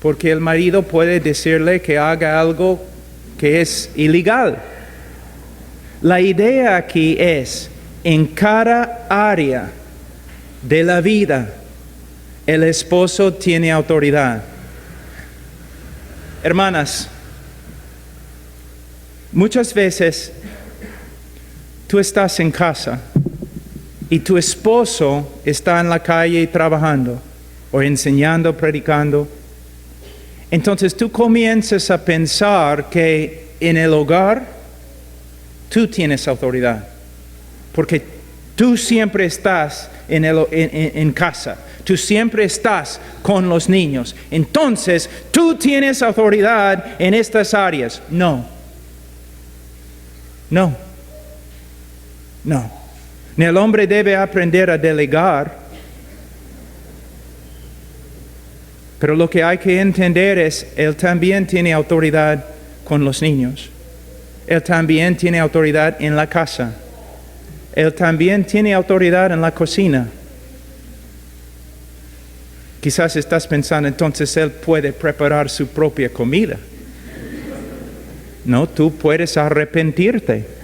porque el marido puede decirle que haga algo que es ilegal. La idea aquí es, en cada área de la vida, el esposo tiene autoridad. Hermanas, muchas veces tú estás en casa y tu esposo está en la calle trabajando o enseñando, predicando. Entonces tú comienzas a pensar que en el hogar tú tienes autoridad, porque tú siempre estás en casa, tú siempre estás con los niños. Entonces tú tienes autoridad en estas áreas. No. El hombre debe aprender a delegar, pero lo que hay que entender es, él también tiene autoridad con los niños. Él también tiene autoridad en la casa. Él también tiene autoridad en la cocina. Quizás estás pensando, entonces él puede preparar su propia comida. No, tú puedes arrepentirte.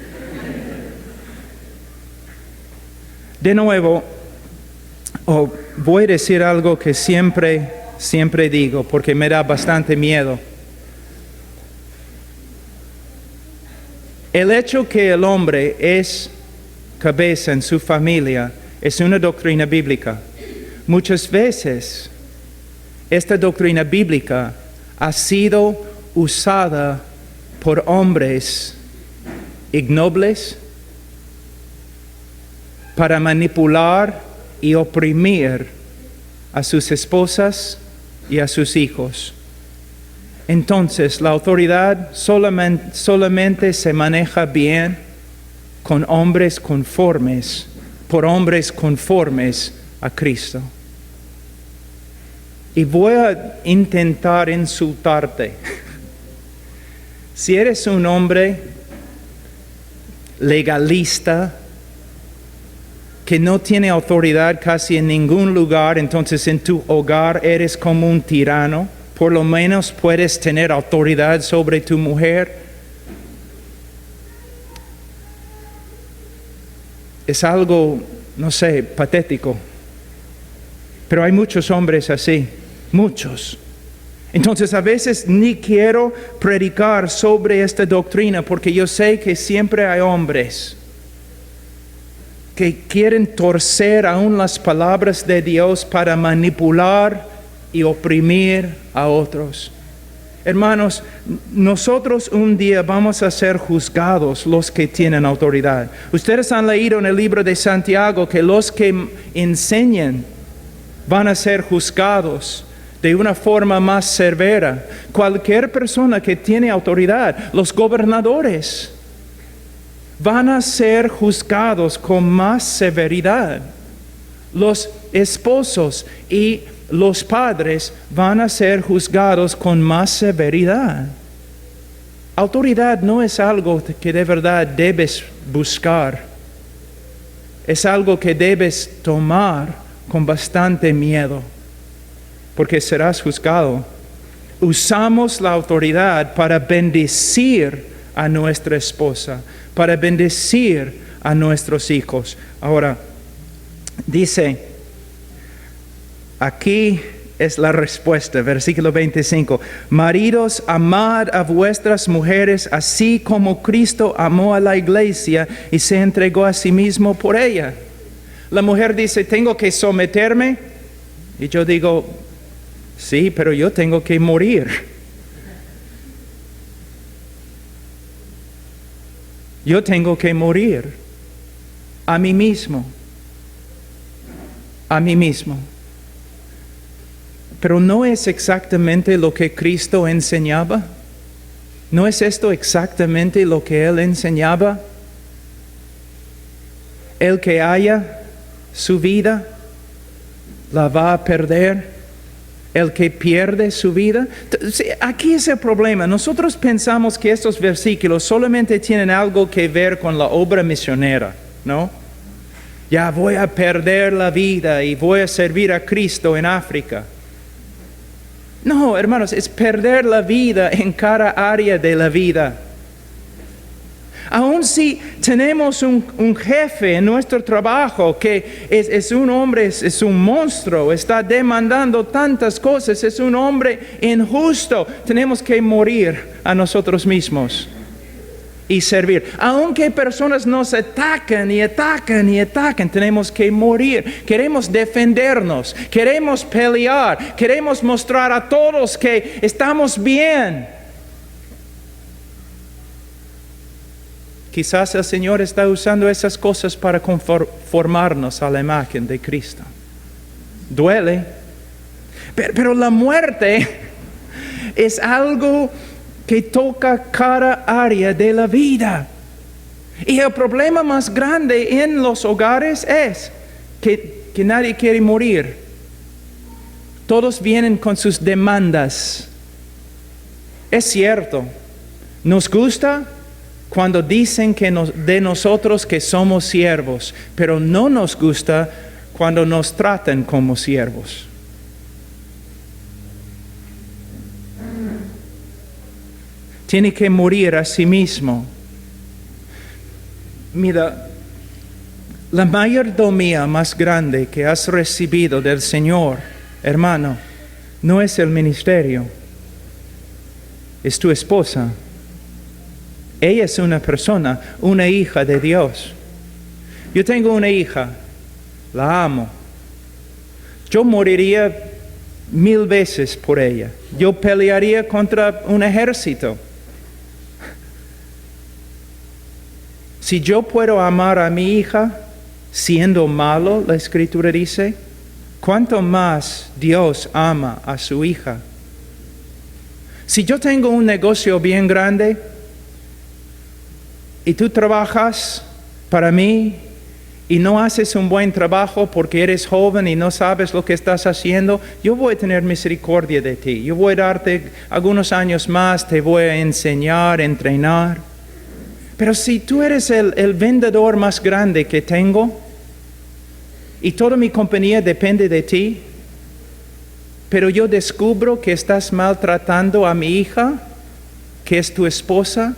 De nuevo, voy a decir algo que siempre digo, porque me da bastante miedo. El hecho que el hombre es cabeza en su familia es una doctrina bíblica. Muchas veces esta doctrina bíblica ha sido usada por hombres ignobles para manipular y oprimir a sus esposas y a sus hijos. Entonces la autoridad solamente se maneja bien con hombres conformes, por hombres conformes a Cristo. Y voy a intentar insultarte. Si eres un hombre legalista, que no tiene autoridad casi en ningún lugar, entonces en tu hogar eres como un tirano. Por lo menos puedes tener autoridad sobre tu mujer. Es algo, no sé, patético. Pero hay muchos hombres así, muchos. Entonces a veces ni quiero predicar sobre esta doctrina porque yo sé que siempre hay hombres que quieren torcer aún las palabras de Dios para manipular y oprimir a otros. Hermanos, nosotros un día vamos a ser juzgados los que tienen autoridad. Ustedes han leído en el libro de Santiago que los que enseñan van a ser juzgados de una forma más severa. Cualquier persona que tiene autoridad, los gobernadores, van a ser juzgados con más severidad. Los esposos y los padres van a ser juzgados con más severidad. Autoridad no es algo que de verdad debes buscar. Es algo que debes tomar con bastante miedo, porque serás juzgado. Usamos la autoridad para bendecir a nuestra esposa, para bendecir a nuestros hijos. Ahora, dice, aquí es la respuesta, versículo 25. Maridos, amad a vuestras mujeres, así como Cristo amó a la iglesia y se entregó a sí mismo por ella. La mujer dice, tengo que someterme. Y yo digo, sí, pero yo tengo que morir. Yo tengo que morir a mí mismo. A mí mismo. Pero no es exactamente lo que Cristo enseñaba. ¿No es esto exactamente lo que Él enseñaba? El que haya su vida, la va a perder. El que pierde su vida. Aquí es el problema. Nosotros pensamos que estos versículos solamente tienen algo que ver con la obra misionera, ¿no? Ya voy a perder la vida y voy a servir a Cristo en África. No, hermanos, es perder la vida en cada área de la vida. Aun si tenemos un jefe en nuestro trabajo que es un hombre, es un monstruo, está demandando tantas cosas, es un hombre injusto, tenemos que morir a nosotros mismos y servir. Aunque personas nos atacan y atacan y atacan, tenemos que morir. Queremos defendernos, queremos pelear, queremos mostrar a todos que estamos bien. Quizás el Señor está usando esas cosas para conformarnos a la imagen de Cristo. Duele, pero la muerte es algo que toca cada área de la vida. Y el problema más grande en los hogares es que nadie quiere morir. Todos vienen con sus demandas. Es cierto, nos gusta cuando dicen de nosotros que somos siervos, pero no nos gusta cuando nos tratan como siervos. Tiene que morir a sí mismo. Mira, la mayordomía más grande que has recibido del Señor, hermano, no es el ministerio, es tu esposa. Ella es una persona, una hija de Dios. Yo tengo una hija, la amo. Yo moriría 1000 veces por ella. Yo pelearía contra un ejército. Si yo puedo amar a mi hija siendo malo, la Escritura dice, ¿cuánto más Dios ama a su hija? Si yo tengo un negocio bien grande, y tú trabajas para mí y no haces un buen trabajo porque eres joven y no sabes lo que estás haciendo, yo voy a tener misericordia de ti. Yo voy a darte algunos años más, te voy a enseñar, entrenar. Pero si tú eres el vendedor más grande que tengo y toda mi compañía depende de ti, pero yo descubro que estás maltratando a mi hija, que es tu esposa,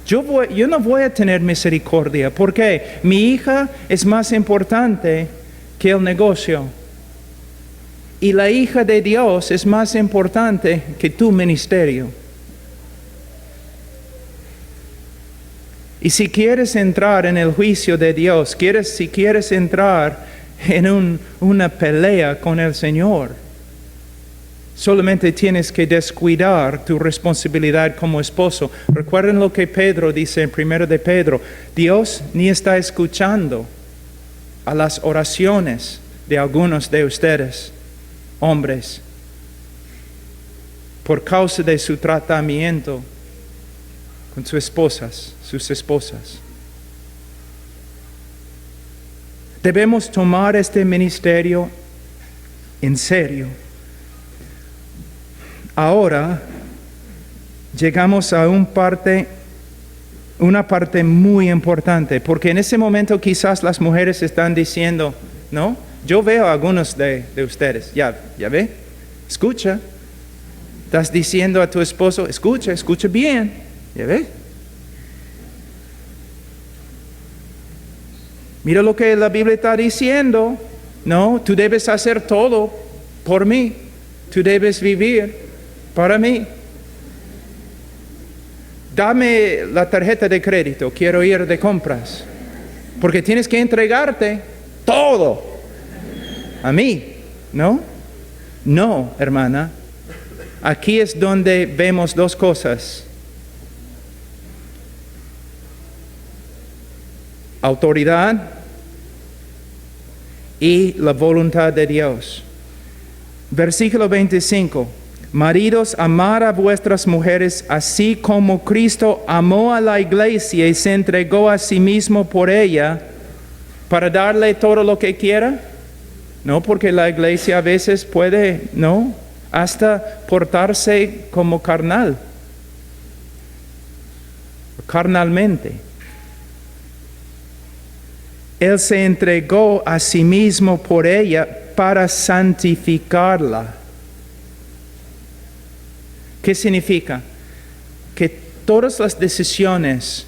yo no voy a tener misericordia, porque mi hija es más importante que el negocio. Y la hija de Dios es más importante que tu ministerio. Y si quieres entrar en el juicio de Dios, si quieres entrar en una pelea con el Señor, solamente tienes que descuidar tu responsabilidad como esposo. Recuerden lo que Pedro dice en 1 de Pedro. Dios ni está escuchando a las oraciones de algunos de ustedes, hombres, por causa de su tratamiento con sus esposas. Debemos tomar este ministerio en serio. Ahora llegamos a una parte muy importante, porque en ese momento quizás las mujeres están diciendo, ¿no? Yo veo a algunos de ustedes, ya ve, escucha. Estás diciendo a tu esposo, escucha bien, ya ve. Mira lo que la Biblia está diciendo, no, tú debes hacer todo por mí, tú debes vivir para mí. Dame la tarjeta de crédito, quiero ir de compras, porque tienes que entregarte todo a mí, ¿no? No, hermana. Aquí es donde vemos dos cosas. Autoridad y la voluntad de Dios. Versículo 25. Maridos, amad a vuestras mujeres, así como Cristo amó a la iglesia y se entregó a sí mismo por ella, para darle todo lo que quiera. No, porque la iglesia a veces puede, no, hasta portarse como carnalmente. Él se entregó a sí mismo por ella para santificarla. ¿Qué significa? Que todas las decisiones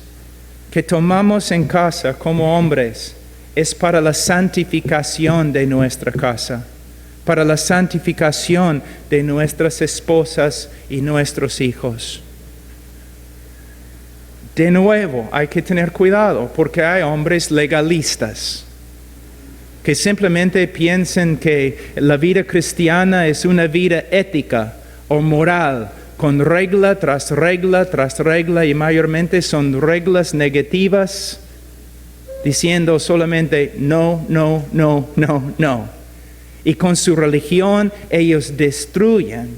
que tomamos en casa como hombres es para la santificación de nuestra casa, para la santificación de nuestras esposas y nuestros hijos. De nuevo, hay que tener cuidado porque hay hombres legalistas que simplemente piensan que la vida cristiana es una vida ética o moral, con regla tras regla tras regla, y mayormente son reglas negativas, diciendo solamente no, no, no, no, no. Y con su religión ellos destruyen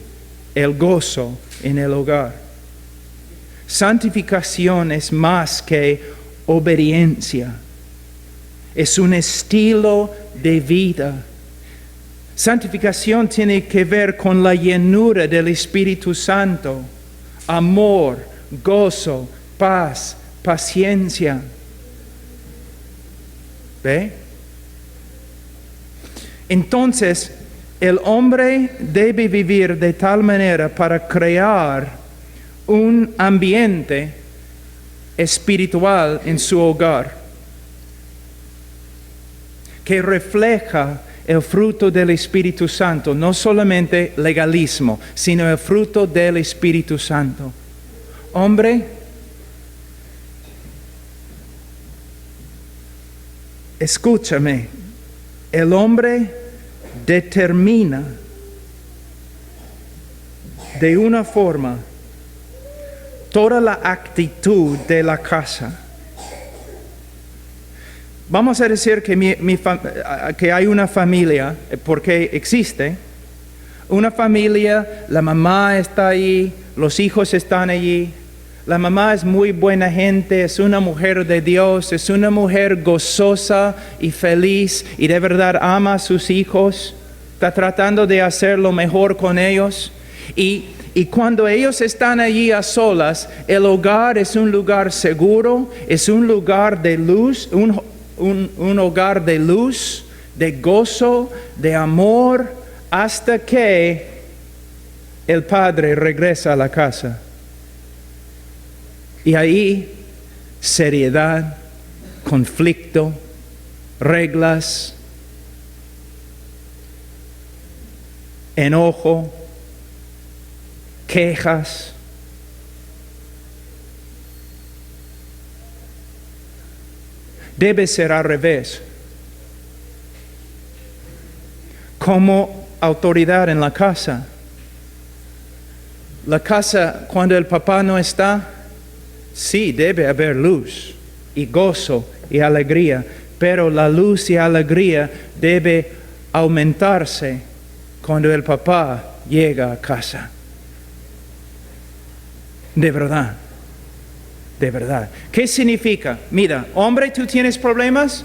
el gozo en el hogar. Santificación es más que obediencia. Es un estilo de vida. Santificación tiene que ver con la llenura del Espíritu Santo. Amor, gozo, paz, paciencia. ¿Ve? Entonces, el hombre debe vivir de tal manera para crear un ambiente espiritual en su hogar que refleja el fruto del Espíritu Santo, no solamente legalismo, sino el fruto del Espíritu Santo. Hombre, escúchame, el hombre determina de una forma toda la actitud de la casa. Vamos a decir que hay una familia, porque existe una familia, la mamá está allí, los hijos están allí. La mamá es muy buena gente, es una mujer de Dios, es una mujer gozosa y feliz y de verdad ama a sus hijos, está tratando de hacer lo mejor con ellos. Y Y cuando ellos están allí a solas, el hogar es un lugar seguro, es un lugar de luz, un hogar de luz, de gozo, de amor, hasta que el padre regresa a la casa. Y ahí, seriedad, conflicto, reglas, enojo, quejas. Debe ser al revés. Como autoridad en la casa, cuando el papá no está, sí, debe haber luz y gozo y alegría, pero la luz y alegría debe aumentarse cuando el papá llega a casa. De verdad, de verdad. ¿Qué significa? Mira, hombre, ¿tú tienes problemas?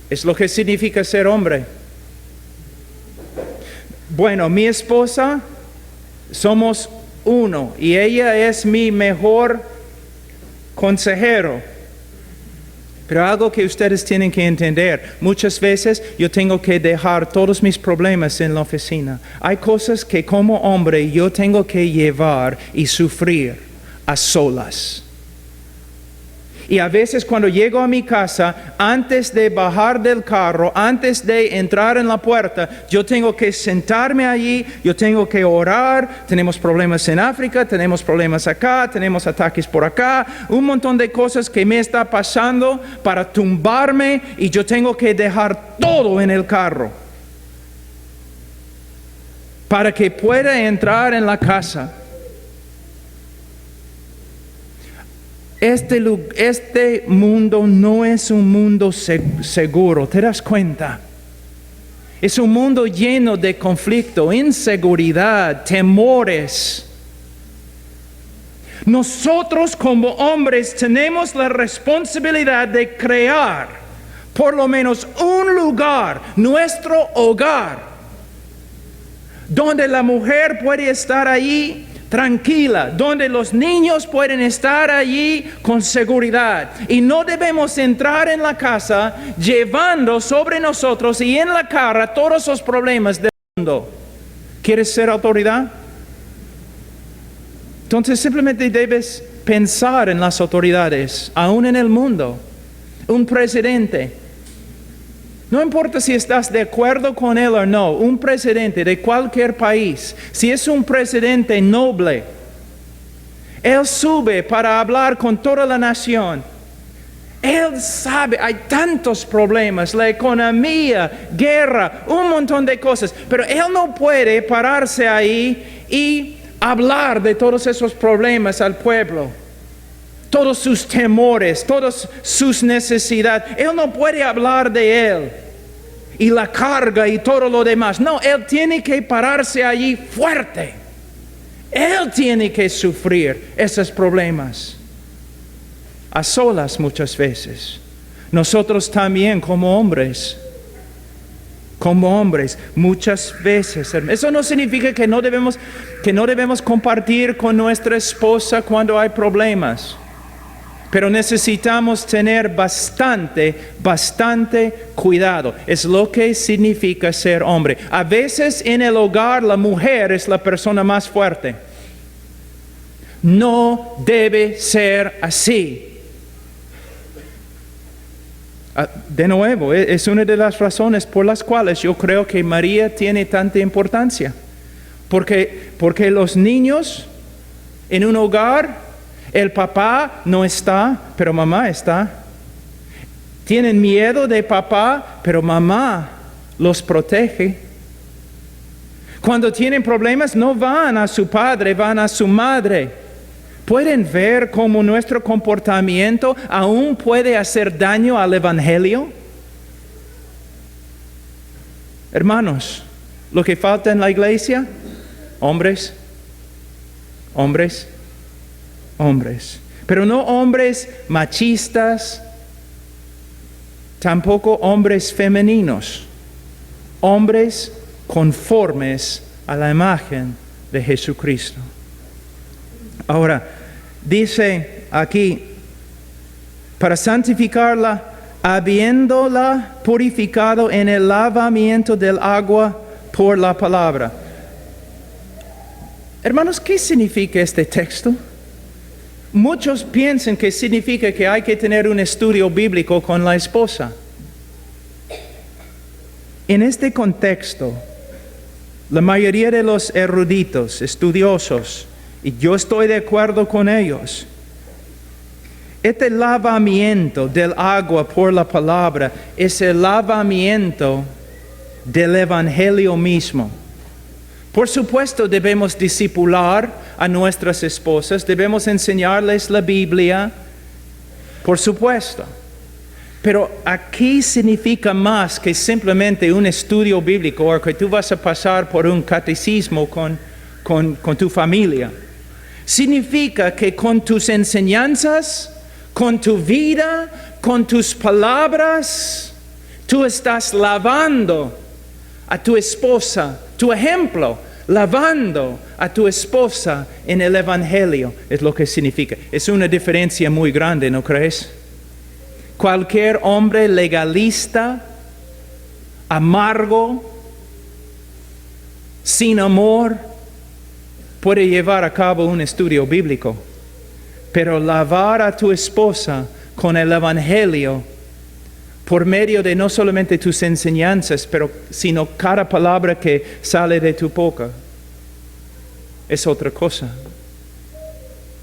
Es lo que significa ser hombre. Bueno, mi esposa, somos uno y ella es mi mejor consejero. Pero algo que ustedes tienen que entender, muchas veces yo tengo que dejar todos mis problemas en la oficina. Hay cosas que como hombre yo tengo que llevar y sufrir a solas. Y a veces cuando llego a mi casa, antes de bajar del carro, antes de entrar en la puerta, yo tengo que sentarme allí, yo tengo que orar. Tenemos problemas en África, tenemos problemas acá, tenemos ataques por acá, un montón de cosas que me está pasando para tumbarme y yo tengo que dejar todo en el carro para que pueda entrar en la casa. Este mundo no es un mundo seguro, ¿te das cuenta? Es un mundo lleno de conflicto, inseguridad, temores. Nosotros como hombres tenemos la responsabilidad de crear por lo menos un lugar, nuestro hogar, donde la mujer puede estar ahí tranquila, donde los niños pueden estar allí con seguridad. Y no debemos entrar en la casa llevando sobre nosotros y en la cara todos los problemas del mundo. ¿Quieres ser autoridad? Entonces simplemente debes pensar en las autoridades, aún en el mundo. Un presidente. No importa si estás de acuerdo con él o no, un presidente de cualquier país, si es un presidente noble, él sube para hablar con toda la nación. Él sabe, hay tantos problemas, la economía, guerra, un montón de cosas, pero él no puede pararse ahí y hablar de todos esos problemas al pueblo. Todos sus temores, todas sus necesidades. Él no puede hablar de él y la carga y todo lo demás. No, él tiene que pararse allí fuerte. Él tiene que sufrir esos problemas a solas muchas veces. Nosotros también como hombres, muchas veces. Eso no significa que no debemos compartir con nuestra esposa cuando hay problemas. Pero necesitamos tener bastante cuidado. Es lo que significa ser hombre. A veces en el hogar la mujer es la persona más fuerte. No debe ser así. De nuevo, es una de las razones por las cuales yo creo que María tiene tanta importancia. Porque los niños en un hogar, el papá no está, pero mamá está. Tienen miedo de papá, pero mamá los protege. Cuando tienen problemas no van a su padre, van a su madre. ¿Pueden ver cómo nuestro comportamiento aún puede hacer daño al evangelio? Hermanos, lo que falta en la iglesia, hombres. Pero no hombres machistas, tampoco hombres femeninos. Hombres conformes a la imagen de Jesucristo. Ahora, dice aquí, para santificarla, habiéndola purificado en el lavamiento del agua por la palabra. Hermanos, ¿qué significa este texto? Muchos piensan que significa que hay que tener un estudio bíblico con la esposa. En este contexto, la mayoría de los eruditos, estudiosos, y yo estoy de acuerdo con ellos, este lavamiento del agua por la palabra es el lavamiento del Evangelio mismo. Por supuesto, debemos discipular a nuestras esposas, debemos enseñarles la Biblia, por supuesto. Pero aquí significa más que simplemente un estudio bíblico o que tú vas a pasar por un catecismo con tu familia. Significa que con tus enseñanzas, con tu vida, con tus palabras, tú estás lavando a tu esposa, tu ejemplo, lavando a tu esposa en el Evangelio, es lo que significa. Es una diferencia muy grande, ¿no crees? Cualquier hombre legalista, amargo, sin amor, puede llevar a cabo un estudio bíblico. Pero lavar a tu esposa con el Evangelio, por medio de no solamente tus enseñanzas, sino cada palabra que sale de tu boca, es otra cosa.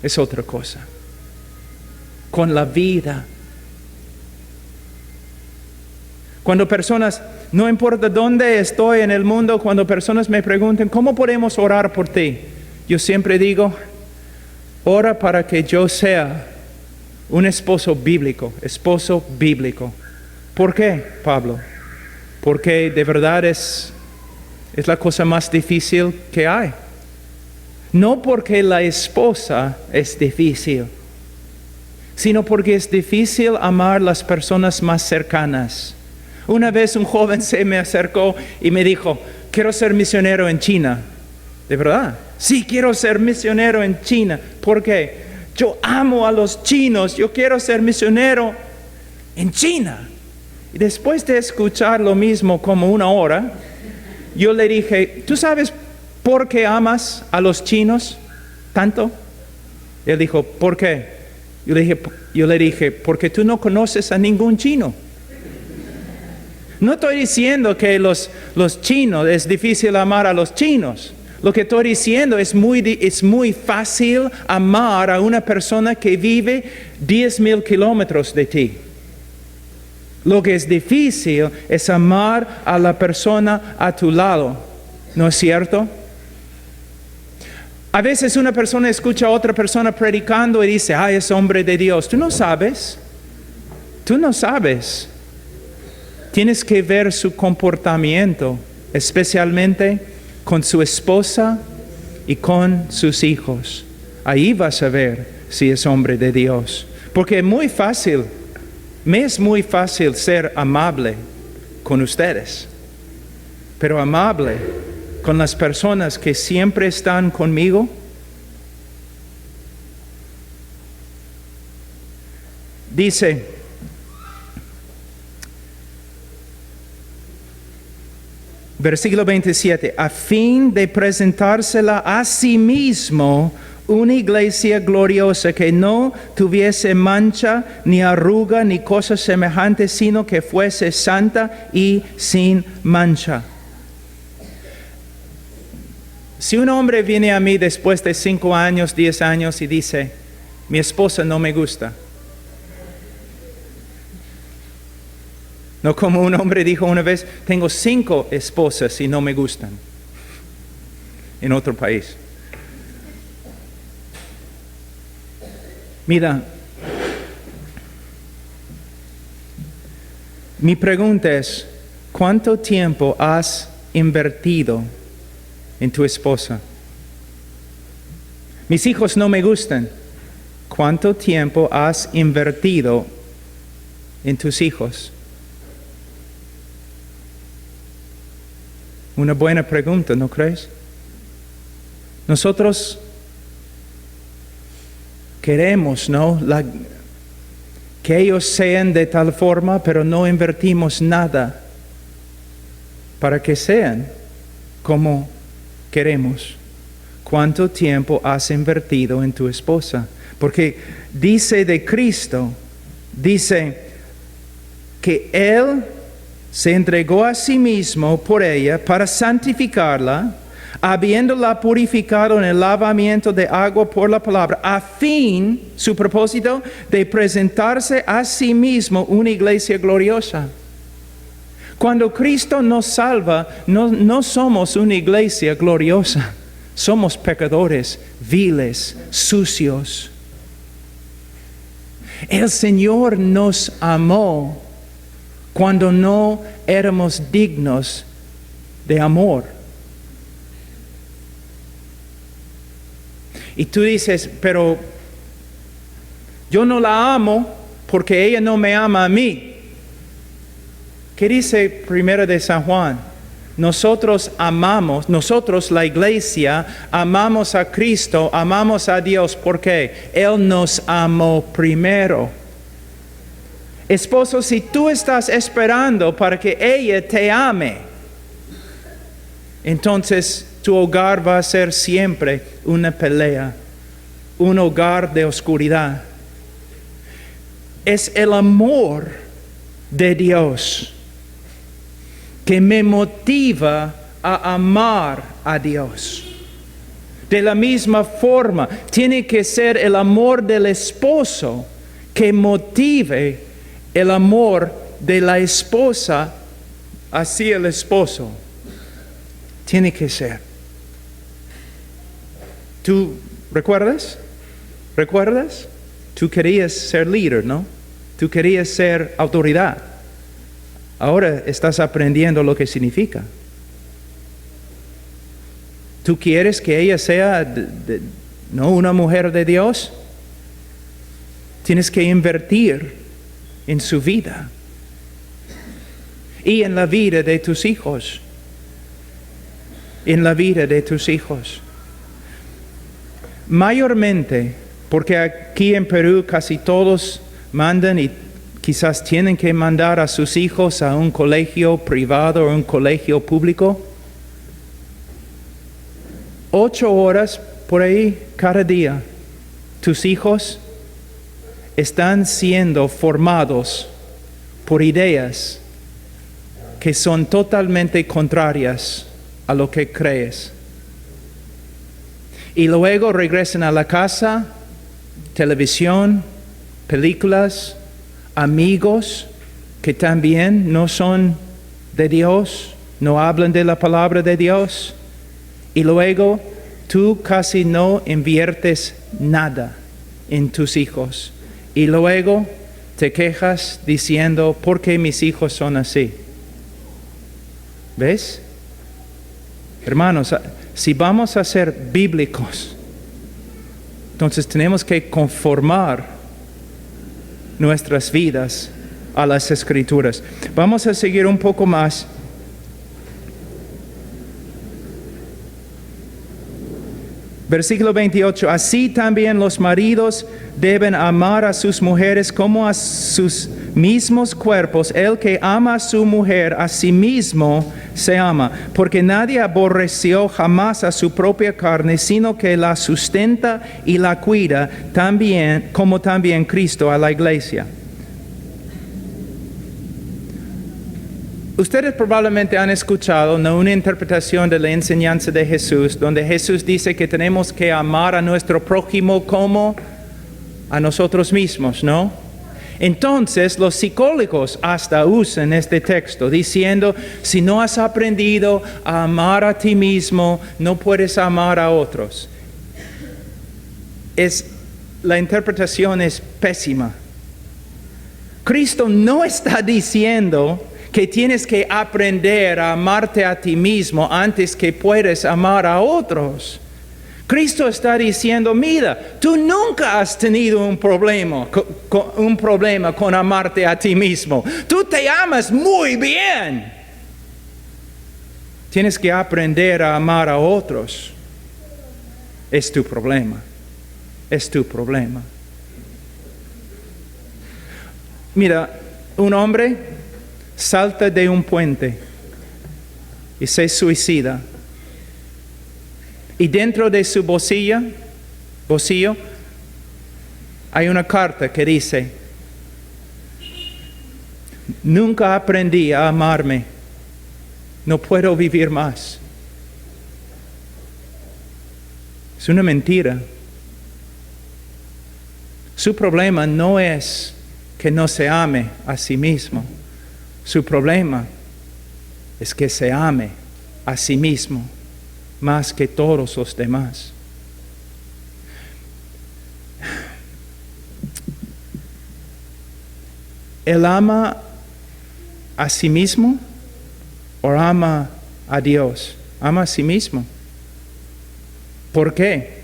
Es otra cosa. Con la vida. Cuando personas, no importa dónde estoy en el mundo, cuando personas me preguntan, ¿cómo podemos orar por ti? Yo siempre digo, ora para que yo sea un esposo bíblico. ¿Por qué, Pablo? Porque de verdad es la cosa más difícil que hay. No porque la esposa es difícil, sino porque es difícil amar las personas más cercanas. Una vez un joven se me acercó y me dijo, quiero ser misionero en China. ¿De verdad? Sí, quiero ser misionero en China. ¿Por qué? Yo amo a los chinos, yo quiero ser misionero en China. Y después de escuchar lo mismo como una hora, yo le dije, ¿tú sabes por qué amas a los chinos tanto? Él dijo, ¿por qué? Yo le dije, porque tú no conoces a ningún chino. No estoy diciendo que los chinos, es difícil amar a los chinos. Lo que estoy diciendo es muy fácil amar a una persona que vive 10,000 kilómetros de ti. Lo que es difícil es amar a la persona a tu lado. ¿No es cierto? A veces una persona escucha a otra persona predicando y dice, ay, es hombre de Dios. Tú no sabes. Tienes que ver su comportamiento, especialmente con su esposa y con sus hijos. Ahí vas a ver si es hombre de Dios. Porque me es muy fácil ser amable con ustedes, pero amable con las personas que siempre están conmigo. Dice, versículo 27, a fin de presentársela a sí mismo una iglesia gloriosa que no tuviese mancha, ni arruga, ni cosa semejante, sino que fuese santa y sin mancha. Si un hombre viene a mí después de 5 años, 10 años y dice, mi esposa no me gusta. No como un hombre dijo una vez, tengo 5 esposas y no me gustan. En otro país. Mira, mi pregunta es, ¿cuánto tiempo has invertido en tu esposa? Mis hijos no me gustan. ¿Cuánto tiempo has invertido en tus hijos? Una buena pregunta, ¿no crees? Nosotros queremos, ¿no? Que ellos sean de tal forma, pero no invertimos nada para que sean como queremos. ¿Cuánto tiempo has invertido en tu esposa? Porque dice de Cristo, dice que Él se entregó a sí mismo por ella para santificarla, habiéndola purificado en el lavamiento de agua por la palabra, a fin, su propósito, de presentarse a sí mismo una iglesia gloriosa. Cuando Cristo nos salva, no somos una iglesia gloriosa. Somos pecadores, viles, sucios. El Señor nos amó cuando no éramos dignos de amor. Y tú dices, pero yo no la amo porque ella no me ama a mí. ¿Qué dice Primera de San Juan? Nosotros la iglesia, amamos a Cristo, amamos a Dios, porque Él nos amó primero. Esposo, si tú estás esperando para que ella te ame, entonces tu hogar va a ser siempre una pelea, un hogar de oscuridad. Es el amor de Dios que me motiva a amar a Dios. De la misma forma, tiene que ser el amor del esposo que motive el amor de la esposa hacia el esposo. Tiene que ser. ¿Tú recuerdas? ¿Recuerdas? Tú querías ser líder, ¿no? Tú querías ser autoridad. Ahora estás aprendiendo lo que significa. ¿Tú quieres que ella sea no una mujer de Dios? Tienes que invertir en su vida y en la vida de tus hijos. En la vida de tus hijos. Mayormente, porque aquí en Perú casi todos mandan y quizás tienen que mandar a sus hijos a un colegio privado o un colegio público. 8 horas por ahí cada día. Tus hijos están siendo formados por ideas que son totalmente contrarias a lo que crees. Y luego regresan a la casa, televisión, películas, amigos que también no son de Dios, no hablan de la palabra de Dios. Y luego tú casi no inviertes nada en tus hijos. Y luego te quejas diciendo, ¿por qué mis hijos son así? ¿Ves? Hermanos, si vamos a ser bíblicos, entonces tenemos que conformar nuestras vidas a las Escrituras. Vamos a seguir un poco más. Versículo 28. Así también los maridos deben amar a sus mujeres como a sus mismos cuerpos. El que ama a su mujer, a sí mismo se ama. Porque nadie aborreció jamás a su propia carne, sino que la sustenta y la cuida, también, como también Cristo a la iglesia. Ustedes probablemente han escuchado una interpretación de la enseñanza de Jesús, donde Jesús dice que tenemos que amar a nuestro prójimo como a nosotros mismos, ¿no? Entonces los psicólogos hasta usan este texto diciendo, si no has aprendido a amar a ti mismo, no puedes amar a otros. La interpretación es pésima. Cristo no está diciendo que tienes que aprender a amarte a ti mismo antes que puedes amar a otros. Cristo está diciendo, mira, tú nunca has tenido un problema con amarte a ti mismo. Tú te amas muy bien. Tienes que aprender a amar a otros. Es tu problema. Es tu problema. Mira, un hombre salta de un puente y se suicida. Y dentro de su bolsillo hay una carta que dice: nunca aprendí a amarme, no puedo vivir más. Es una mentira. Su problema no es que no se ame a sí mismo. Su problema es que se ame a sí mismo más que todos los demás. ¿Él ama a sí mismo o ama a Dios? Ama a sí mismo. ¿Por qué?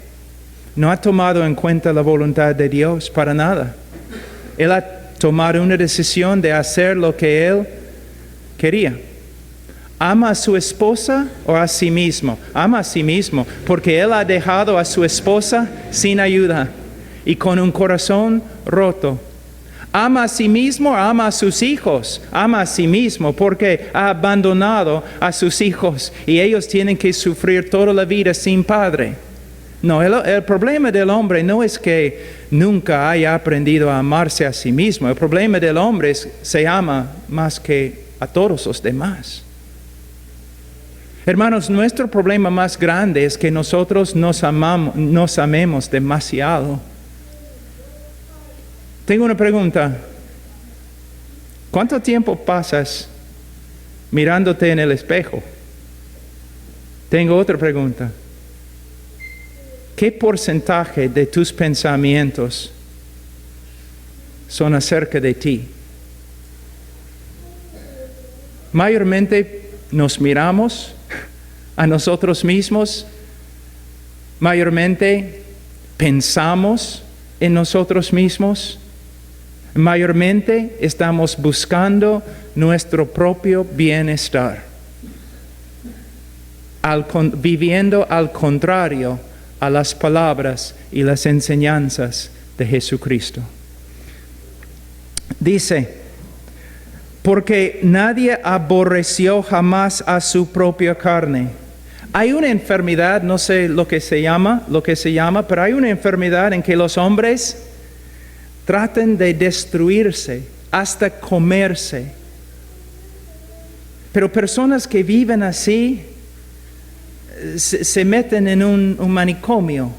No ha tomado en cuenta la voluntad de Dios para nada. Él ha tomado una decisión de hacer lo que él quería. ¿Ama a su esposa o a sí mismo? Ama a sí mismo, porque él ha dejado a su esposa sin ayuda y con un corazón roto. ¿Ama a sí mismo o ama a sus hijos? Ama a sí mismo porque ha abandonado a sus hijos y ellos tienen que sufrir toda la vida sin padre. No, el problema del hombre no es que nunca haya aprendido a amarse a sí mismo. El problema del hombre es que se ama más que a todos los demás. Hermanos, nuestro problema más grande es que nosotros nos amemos demasiado. Tengo una pregunta. ¿Cuánto tiempo pasas mirándote en el espejo? Tengo otra pregunta. ¿Qué porcentaje de tus pensamientos son acerca de ti? Mayormente nos miramos a nosotros mismos, mayormente pensamos en nosotros mismos, mayormente estamos buscando nuestro propio bienestar, viviendo al contrario a las palabras y las enseñanzas de Jesucristo. Dice: porque nadie aborreció jamás a su propia carne. Hay una enfermedad, no sé lo que se llama, pero hay una enfermedad en que los hombres tratan de destruirse, hasta comerse. Pero personas que viven así se meten en un manicomio.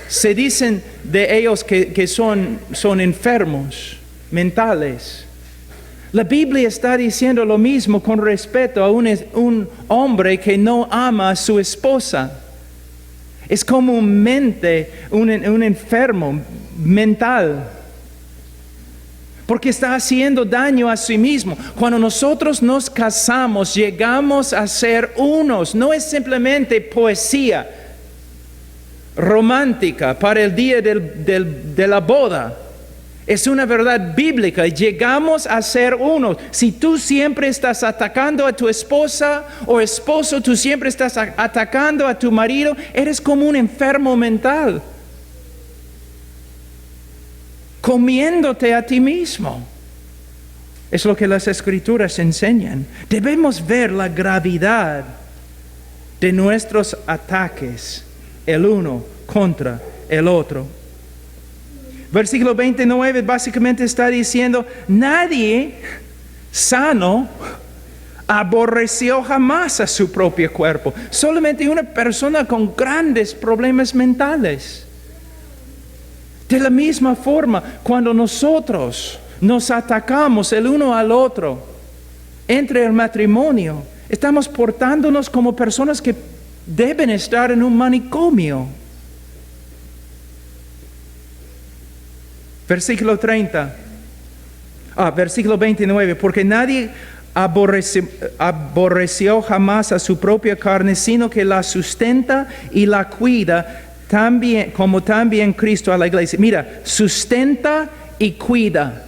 Se dicen de ellos que son enfermos mentales. La Biblia está diciendo lo mismo con respecto a un hombre que no ama a su esposa. Es como un enfermo mental, porque está haciendo daño a sí mismo. Cuando nosotros nos casamos, llegamos a ser unos. No es simplemente poesía romántica para el día de la boda. Es una verdad bíblica. Llegamos a ser uno. Si tú siempre estás atacando a tu esposa o esposo, tú siempre estás atacando a tu marido, eres como un enfermo mental, comiéndote a ti mismo. Es lo que las Escrituras enseñan. Debemos ver la gravedad de nuestros ataques, el uno contra el otro. Versículo 29 básicamente está diciendo: nadie sano aborreció jamás a su propio cuerpo. Solamente una persona con grandes problemas mentales. De la misma forma, cuando nosotros nos atacamos el uno al otro entre el matrimonio, estamos portándonos como personas que deben estar en un manicomio. Versículo 29, porque nadie aborreció jamás a su propia carne, sino que la sustenta y la cuida, también, como también Cristo a la iglesia. Mira, sustenta y cuida.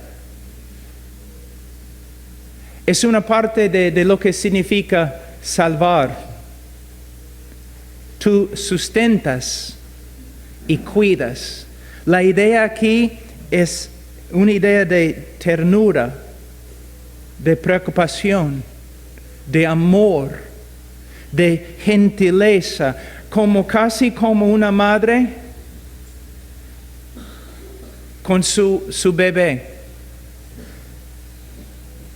Es una parte de lo que significa salvar. tú sustentas y cuidas. La idea aquí es una idea de ternura, de preocupación, de amor, de gentileza, casi como una madre con su bebé.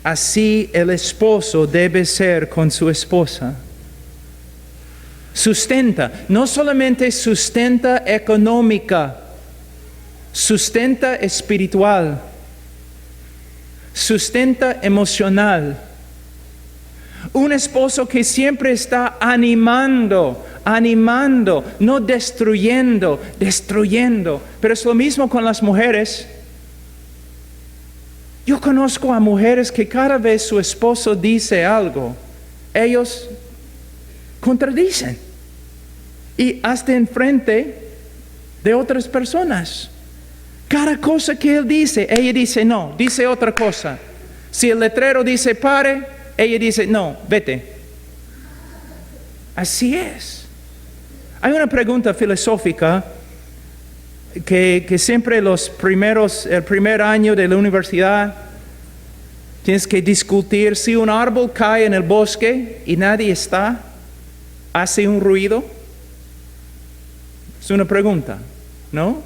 Así el esposo debe ser con su esposa. Sustenta, no solamente sustenta económica, sustenta espiritual, sustenta emocional. Un esposo que siempre está animando, no destruyendo. Pero es lo mismo con las mujeres. Yo conozco a mujeres que cada vez su esposo dice algo, ellos contradicen. Y hasta enfrente de otras personas. Cada cosa que él dice, ella dice no, dice otra cosa. Si el letrero dice pare, ella dice no, vete. Así es. Hay una pregunta filosófica que siempre el primer año de la universidad, tienes que discutir si un árbol cae en el bosque y nadie está, ¿hace un ruido? Es una pregunta, ¿no?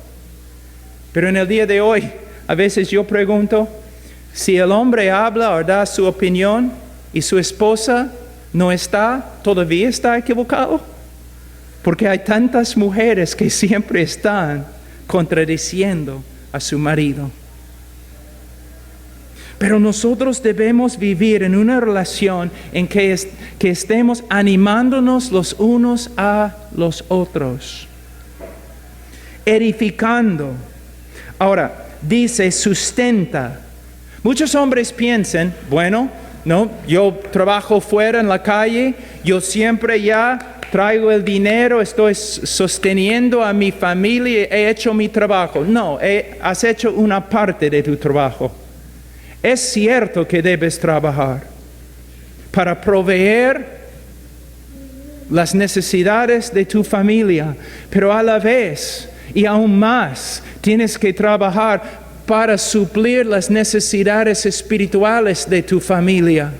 Pero en el día de hoy, a veces yo pregunto, si el hombre habla o da su opinión y su esposa no está, ¿todavía está equivocado? Porque hay tantas mujeres que siempre están contradiciendo a su marido. Pero nosotros debemos vivir en una relación en que estemos animándonos los unos a los otros, edificando. Ahora, dice sustenta. Muchos hombres piensan, bueno, no, yo trabajo fuera en la calle, yo siempre ya traigo el dinero, estoy sosteniendo a mi familia, he hecho mi trabajo. No, has hecho una parte de tu trabajo. Es cierto que debes trabajar para proveer las necesidades de tu familia, pero a la vez y aún más tienes que trabajar para suplir las necesidades espirituales de tu familia.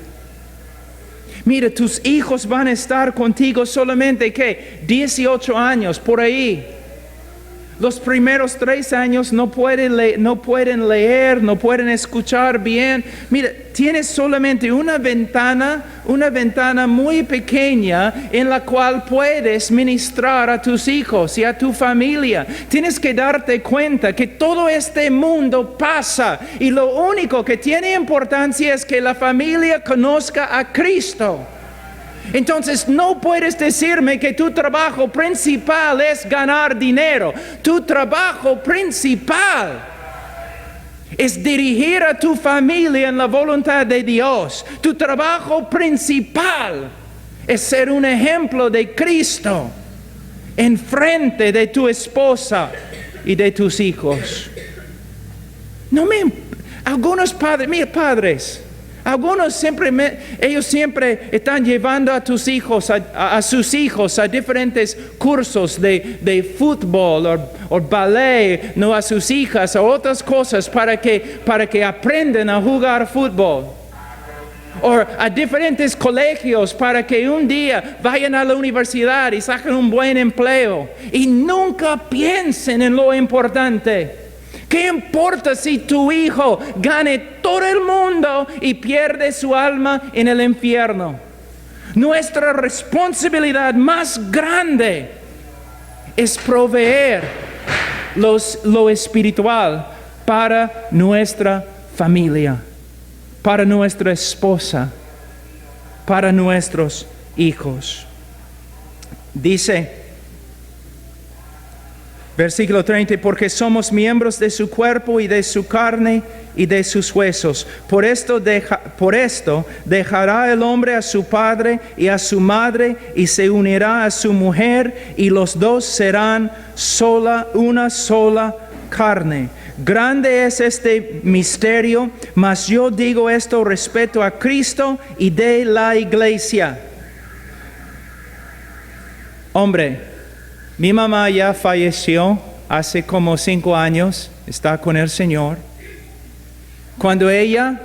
Mira, tus hijos van a estar contigo solamente, ¿qué? 18 años, por ahí. Los primeros 3 años no pueden leer, no pueden escuchar bien. Mira, tienes solamente una ventana muy pequeña en la cual puedes ministrar a tus hijos y a tu familia. Tienes que darte cuenta que todo este mundo pasa y lo único que tiene importancia es que la familia conozca a Cristo. Entonces no puedes decirme que tu trabajo principal es ganar dinero. Tu trabajo principal es dirigir a tu familia en la voluntad de Dios. Tu trabajo principal es ser un ejemplo de Cristo en frente de tu esposa y de tus hijos. Algunos padres, algunos ellos siempre están llevando a sus hijos a diferentes cursos de fútbol o ballet, no a sus hijas, a otras cosas para que aprendan a jugar fútbol. O a diferentes colegios para que un día vayan a la universidad y saquen un buen empleo. Y nunca piensen en lo importante. ¿Qué importa si tu hijo gane todo el mundo y pierde su alma en el infierno? Nuestra responsabilidad más grande es proveer lo espiritual para nuestra familia, para nuestra esposa, para nuestros hijos. Dice, versículo 30, porque somos miembros de su cuerpo y de su carne y de sus huesos. Por esto dejará el hombre a su padre y a su madre y se unirá a su mujer y los dos serán una sola carne. Grande es este misterio, mas yo digo esto respecto a Cristo y de la iglesia. Hombre, Mi mamá ya falleció hace como 5 años, está con el Señor. Cuando ella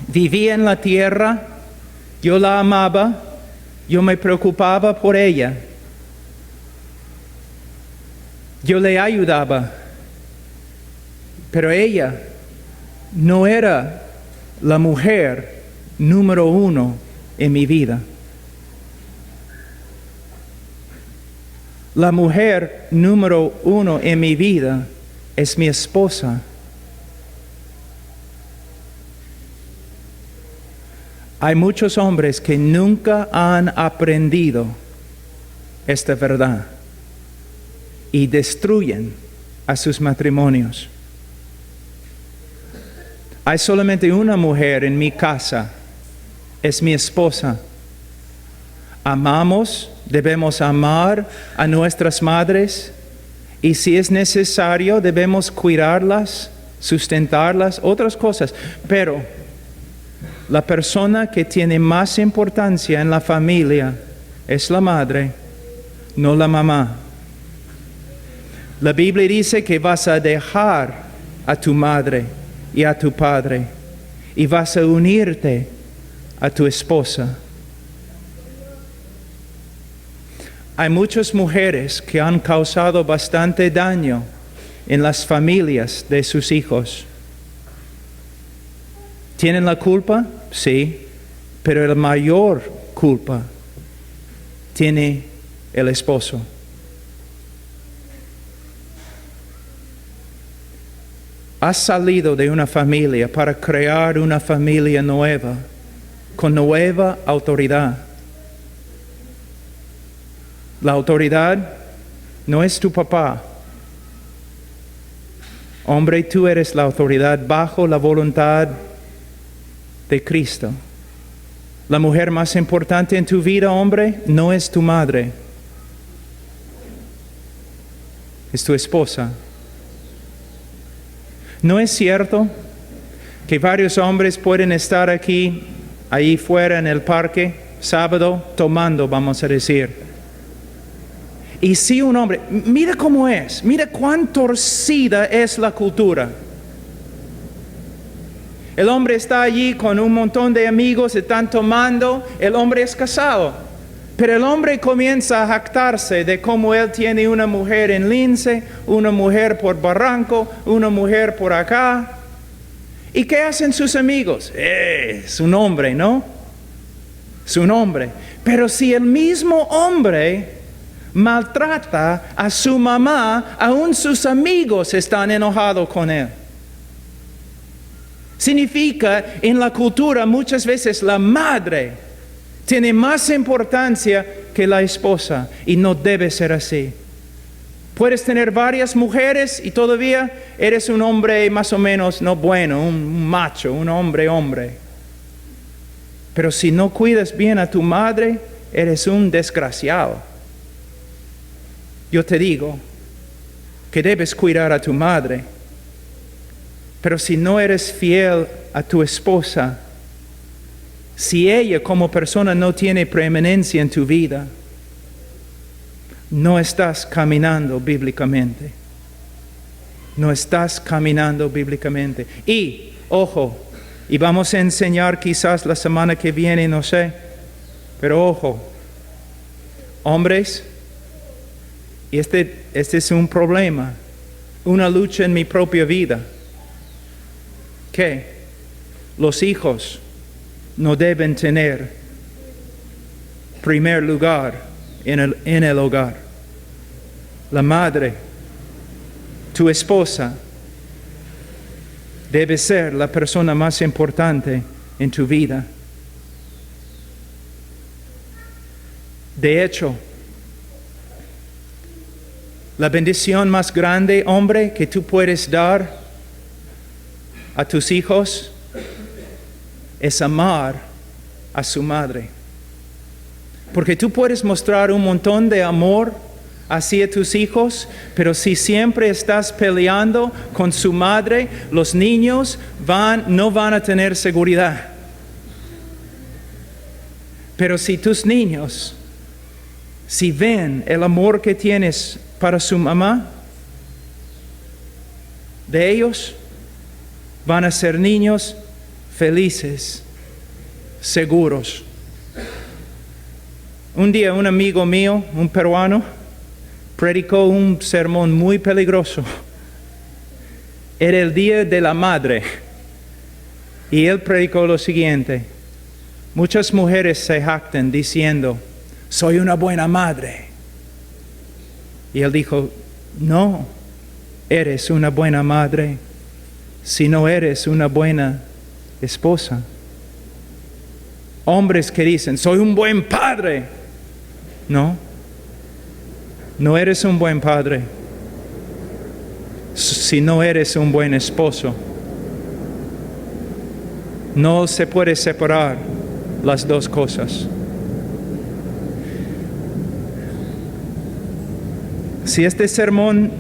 vivía en la tierra, yo la amaba, yo me preocupaba por ella. Yo le ayudaba, pero ella no era la mujer número 1 en mi vida. La mujer número 1 en mi vida es mi esposa. Hay muchos hombres que nunca han aprendido esta verdad y destruyen a sus matrimonios. Hay solamente una mujer en mi casa, es mi esposa. Amamos, debemos amar a nuestras madres y si es necesario debemos cuidarlas, sustentarlas, otras cosas. Pero la persona que tiene más importancia en la familia es la madre, no la mamá. La Biblia dice que vas a dejar a tu madre y a tu padre y vas a unirte a tu esposa. Hay muchas mujeres que han causado bastante daño en las familias de sus hijos. ¿Tienen la culpa? Sí, pero la mayor culpa tiene el esposo. Has salido de una familia para crear una familia nueva, con nueva autoridad. La autoridad no es tu papá. Hombre, tú eres la autoridad bajo la voluntad de Cristo. La mujer más importante en tu vida, hombre, no es tu madre. Es tu esposa. ¿No es cierto que varios hombres pueden estar aquí, ahí fuera en el parque, sábado, tomando, vamos a decir? Y si un hombre, mira cómo es, mira cuán torcida es la cultura. El hombre está allí con un montón de amigos, están tomando, el hombre es casado. Pero el hombre comienza a jactarse de cómo él tiene una mujer en Lince, una mujer por Barranco, una mujer por acá. ¿Y qué hacen sus amigos? Es un hombre, ¿no? Es un hombre. Pero si el mismo hombre maltrata a su mamá, aún sus amigos están enojados con él. Significa, en la cultura muchas veces la madre tiene más importancia que la esposa y no debe ser así. Puedes tener varias mujeres y todavía eres un hombre más o menos no bueno, un macho, un hombre. Pero si no cuidas bien a tu madre, eres un desgraciado. Yo te digo que debes cuidar a tu madre, pero si no eres fiel a tu esposa, si ella como persona no tiene preeminencia en tu vida, no estás caminando bíblicamente. No estás caminando bíblicamente. Y, ojo, y vamos a enseñar quizás la semana que viene, no sé, pero ojo, hombres, y este es un problema, una lucha en mi propia vida, que los hijos no deben tener primer lugar en el hogar. La madre, tu esposa, debe ser la persona más importante en tu vida. De hecho, la bendición más grande, hombre, que tú puedes dar a tus hijos es amar a su madre. Porque tú puedes mostrar un montón de amor hacia tus hijos, pero si siempre estás peleando con su madre, los niños no van a tener seguridad. Pero si tus niños si ven el amor que tienes para su mamá, de ellos van a ser niños felices, seguros. Un día un amigo mío, un peruano, predicó un sermón muy peligroso. Era el Día de la Madre. Y él predicó lo siguiente: muchas mujeres se jactan diciendo, soy una buena madre. Y él dijo, no eres una buena madre si no eres una buena esposa. Hombres que dicen, soy un buen padre. No eres un buen padre si no eres un buen esposo. No se puede separar las dos cosas. Si este sermón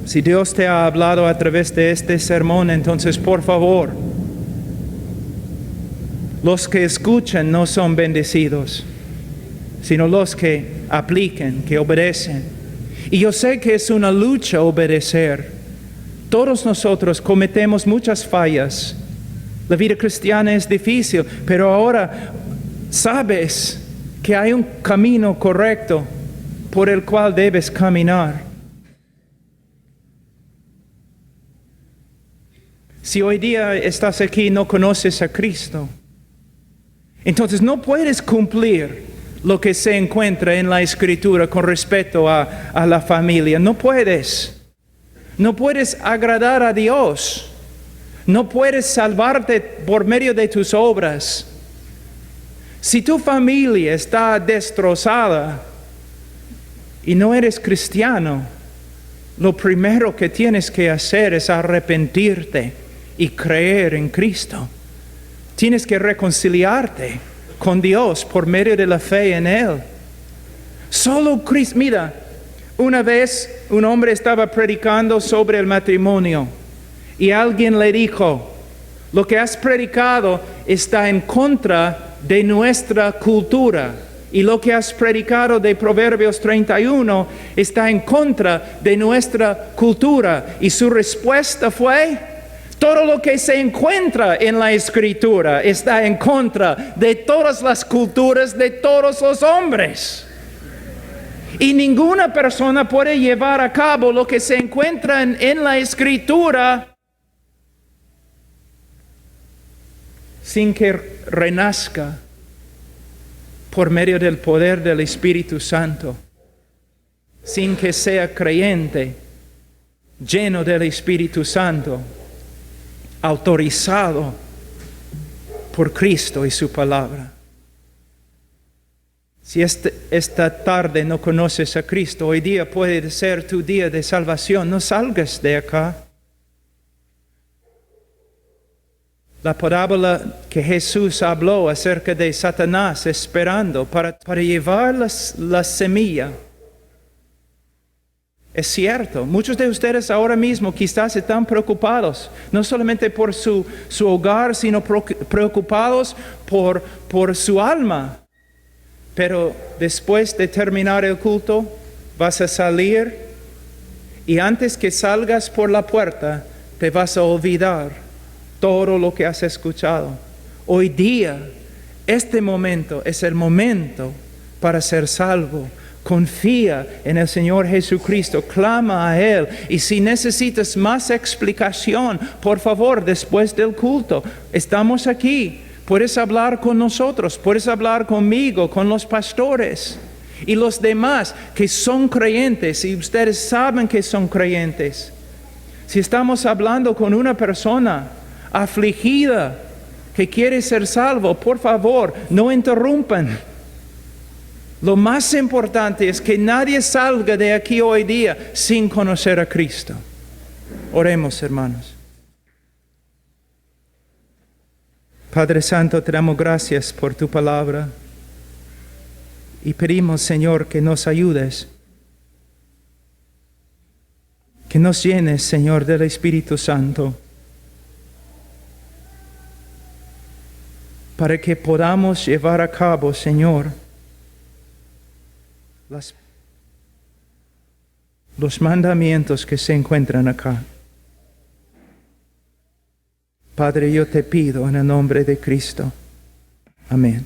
si Dios te ha hablado a través de este sermón, entonces por favor, los que escuchan no son bendecidos, sino los que apliquen, que obedecen. Y yo sé que es una lucha obedecer. Todos nosotros cometemos muchas fallas. La vida cristiana es difícil, pero ahora sabes que hay un camino correcto por el cual debes caminar. Si hoy día estás aquí y no conoces a Cristo, entonces no puedes cumplir lo que se encuentra en la Escritura con respecto a la familia. No puedes. No puedes agradar a Dios. No puedes salvarte por medio de tus obras. Si tu familia está destrozada y no eres cristiano, lo primero que tienes que hacer es arrepentirte y creer en Cristo. Tienes que reconciliarte con Dios por medio de la fe en Él. Solo Cristo. Mira, una vez un hombre estaba predicando sobre el matrimonio y alguien le dijo, lo que has predicado está en contra de nuestra cultura. Y lo que has predicado de Proverbios 31 está en contra de nuestra cultura. Y su respuesta fue, todo lo que se encuentra en la Escritura está en contra de todas las culturas de todos los hombres. Y ninguna persona puede llevar a cabo lo que se encuentra en la Escritura sin que renazca por medio del poder del Espíritu Santo, sin que sea creyente, lleno del Espíritu Santo, autorizado por Cristo y su palabra. Si esta tarde no conoces a Cristo, hoy día puede ser tu día de salvación. No salgas de acá. La parábola que Jesús habló acerca de Satanás esperando para llevar la semilla. Es cierto, muchos de ustedes ahora mismo quizás están preocupados, no solamente por su hogar, sino preocupados por su alma. Pero después de terminar el culto, vas a salir y antes que salgas por la puerta, te vas a olvidar todo lo que has escuchado. Hoy día, este momento es el momento para ser salvo. Confía en el Señor Jesucristo, clama a Él. Y si necesitas más explicación, por favor, después del culto, estamos aquí. Puedes hablar con nosotros, puedes hablar conmigo, con los pastores y los demás que son creyentes y ustedes saben que son creyentes. Si estamos hablando con una persona afligida que quiere ser salvo, por favor, no interrumpan. Lo más importante es que nadie salga de aquí hoy día sin conocer a Cristo. Oremos, hermanos. Padre Santo, te damos gracias por tu palabra y pedimos, Señor, que nos ayudes, que nos llenes, Señor, del Espíritu Santo, para que podamos llevar a cabo, Señor, los mandamientos que se encuentran acá. Padre, yo te pido en el nombre de Cristo. Amén.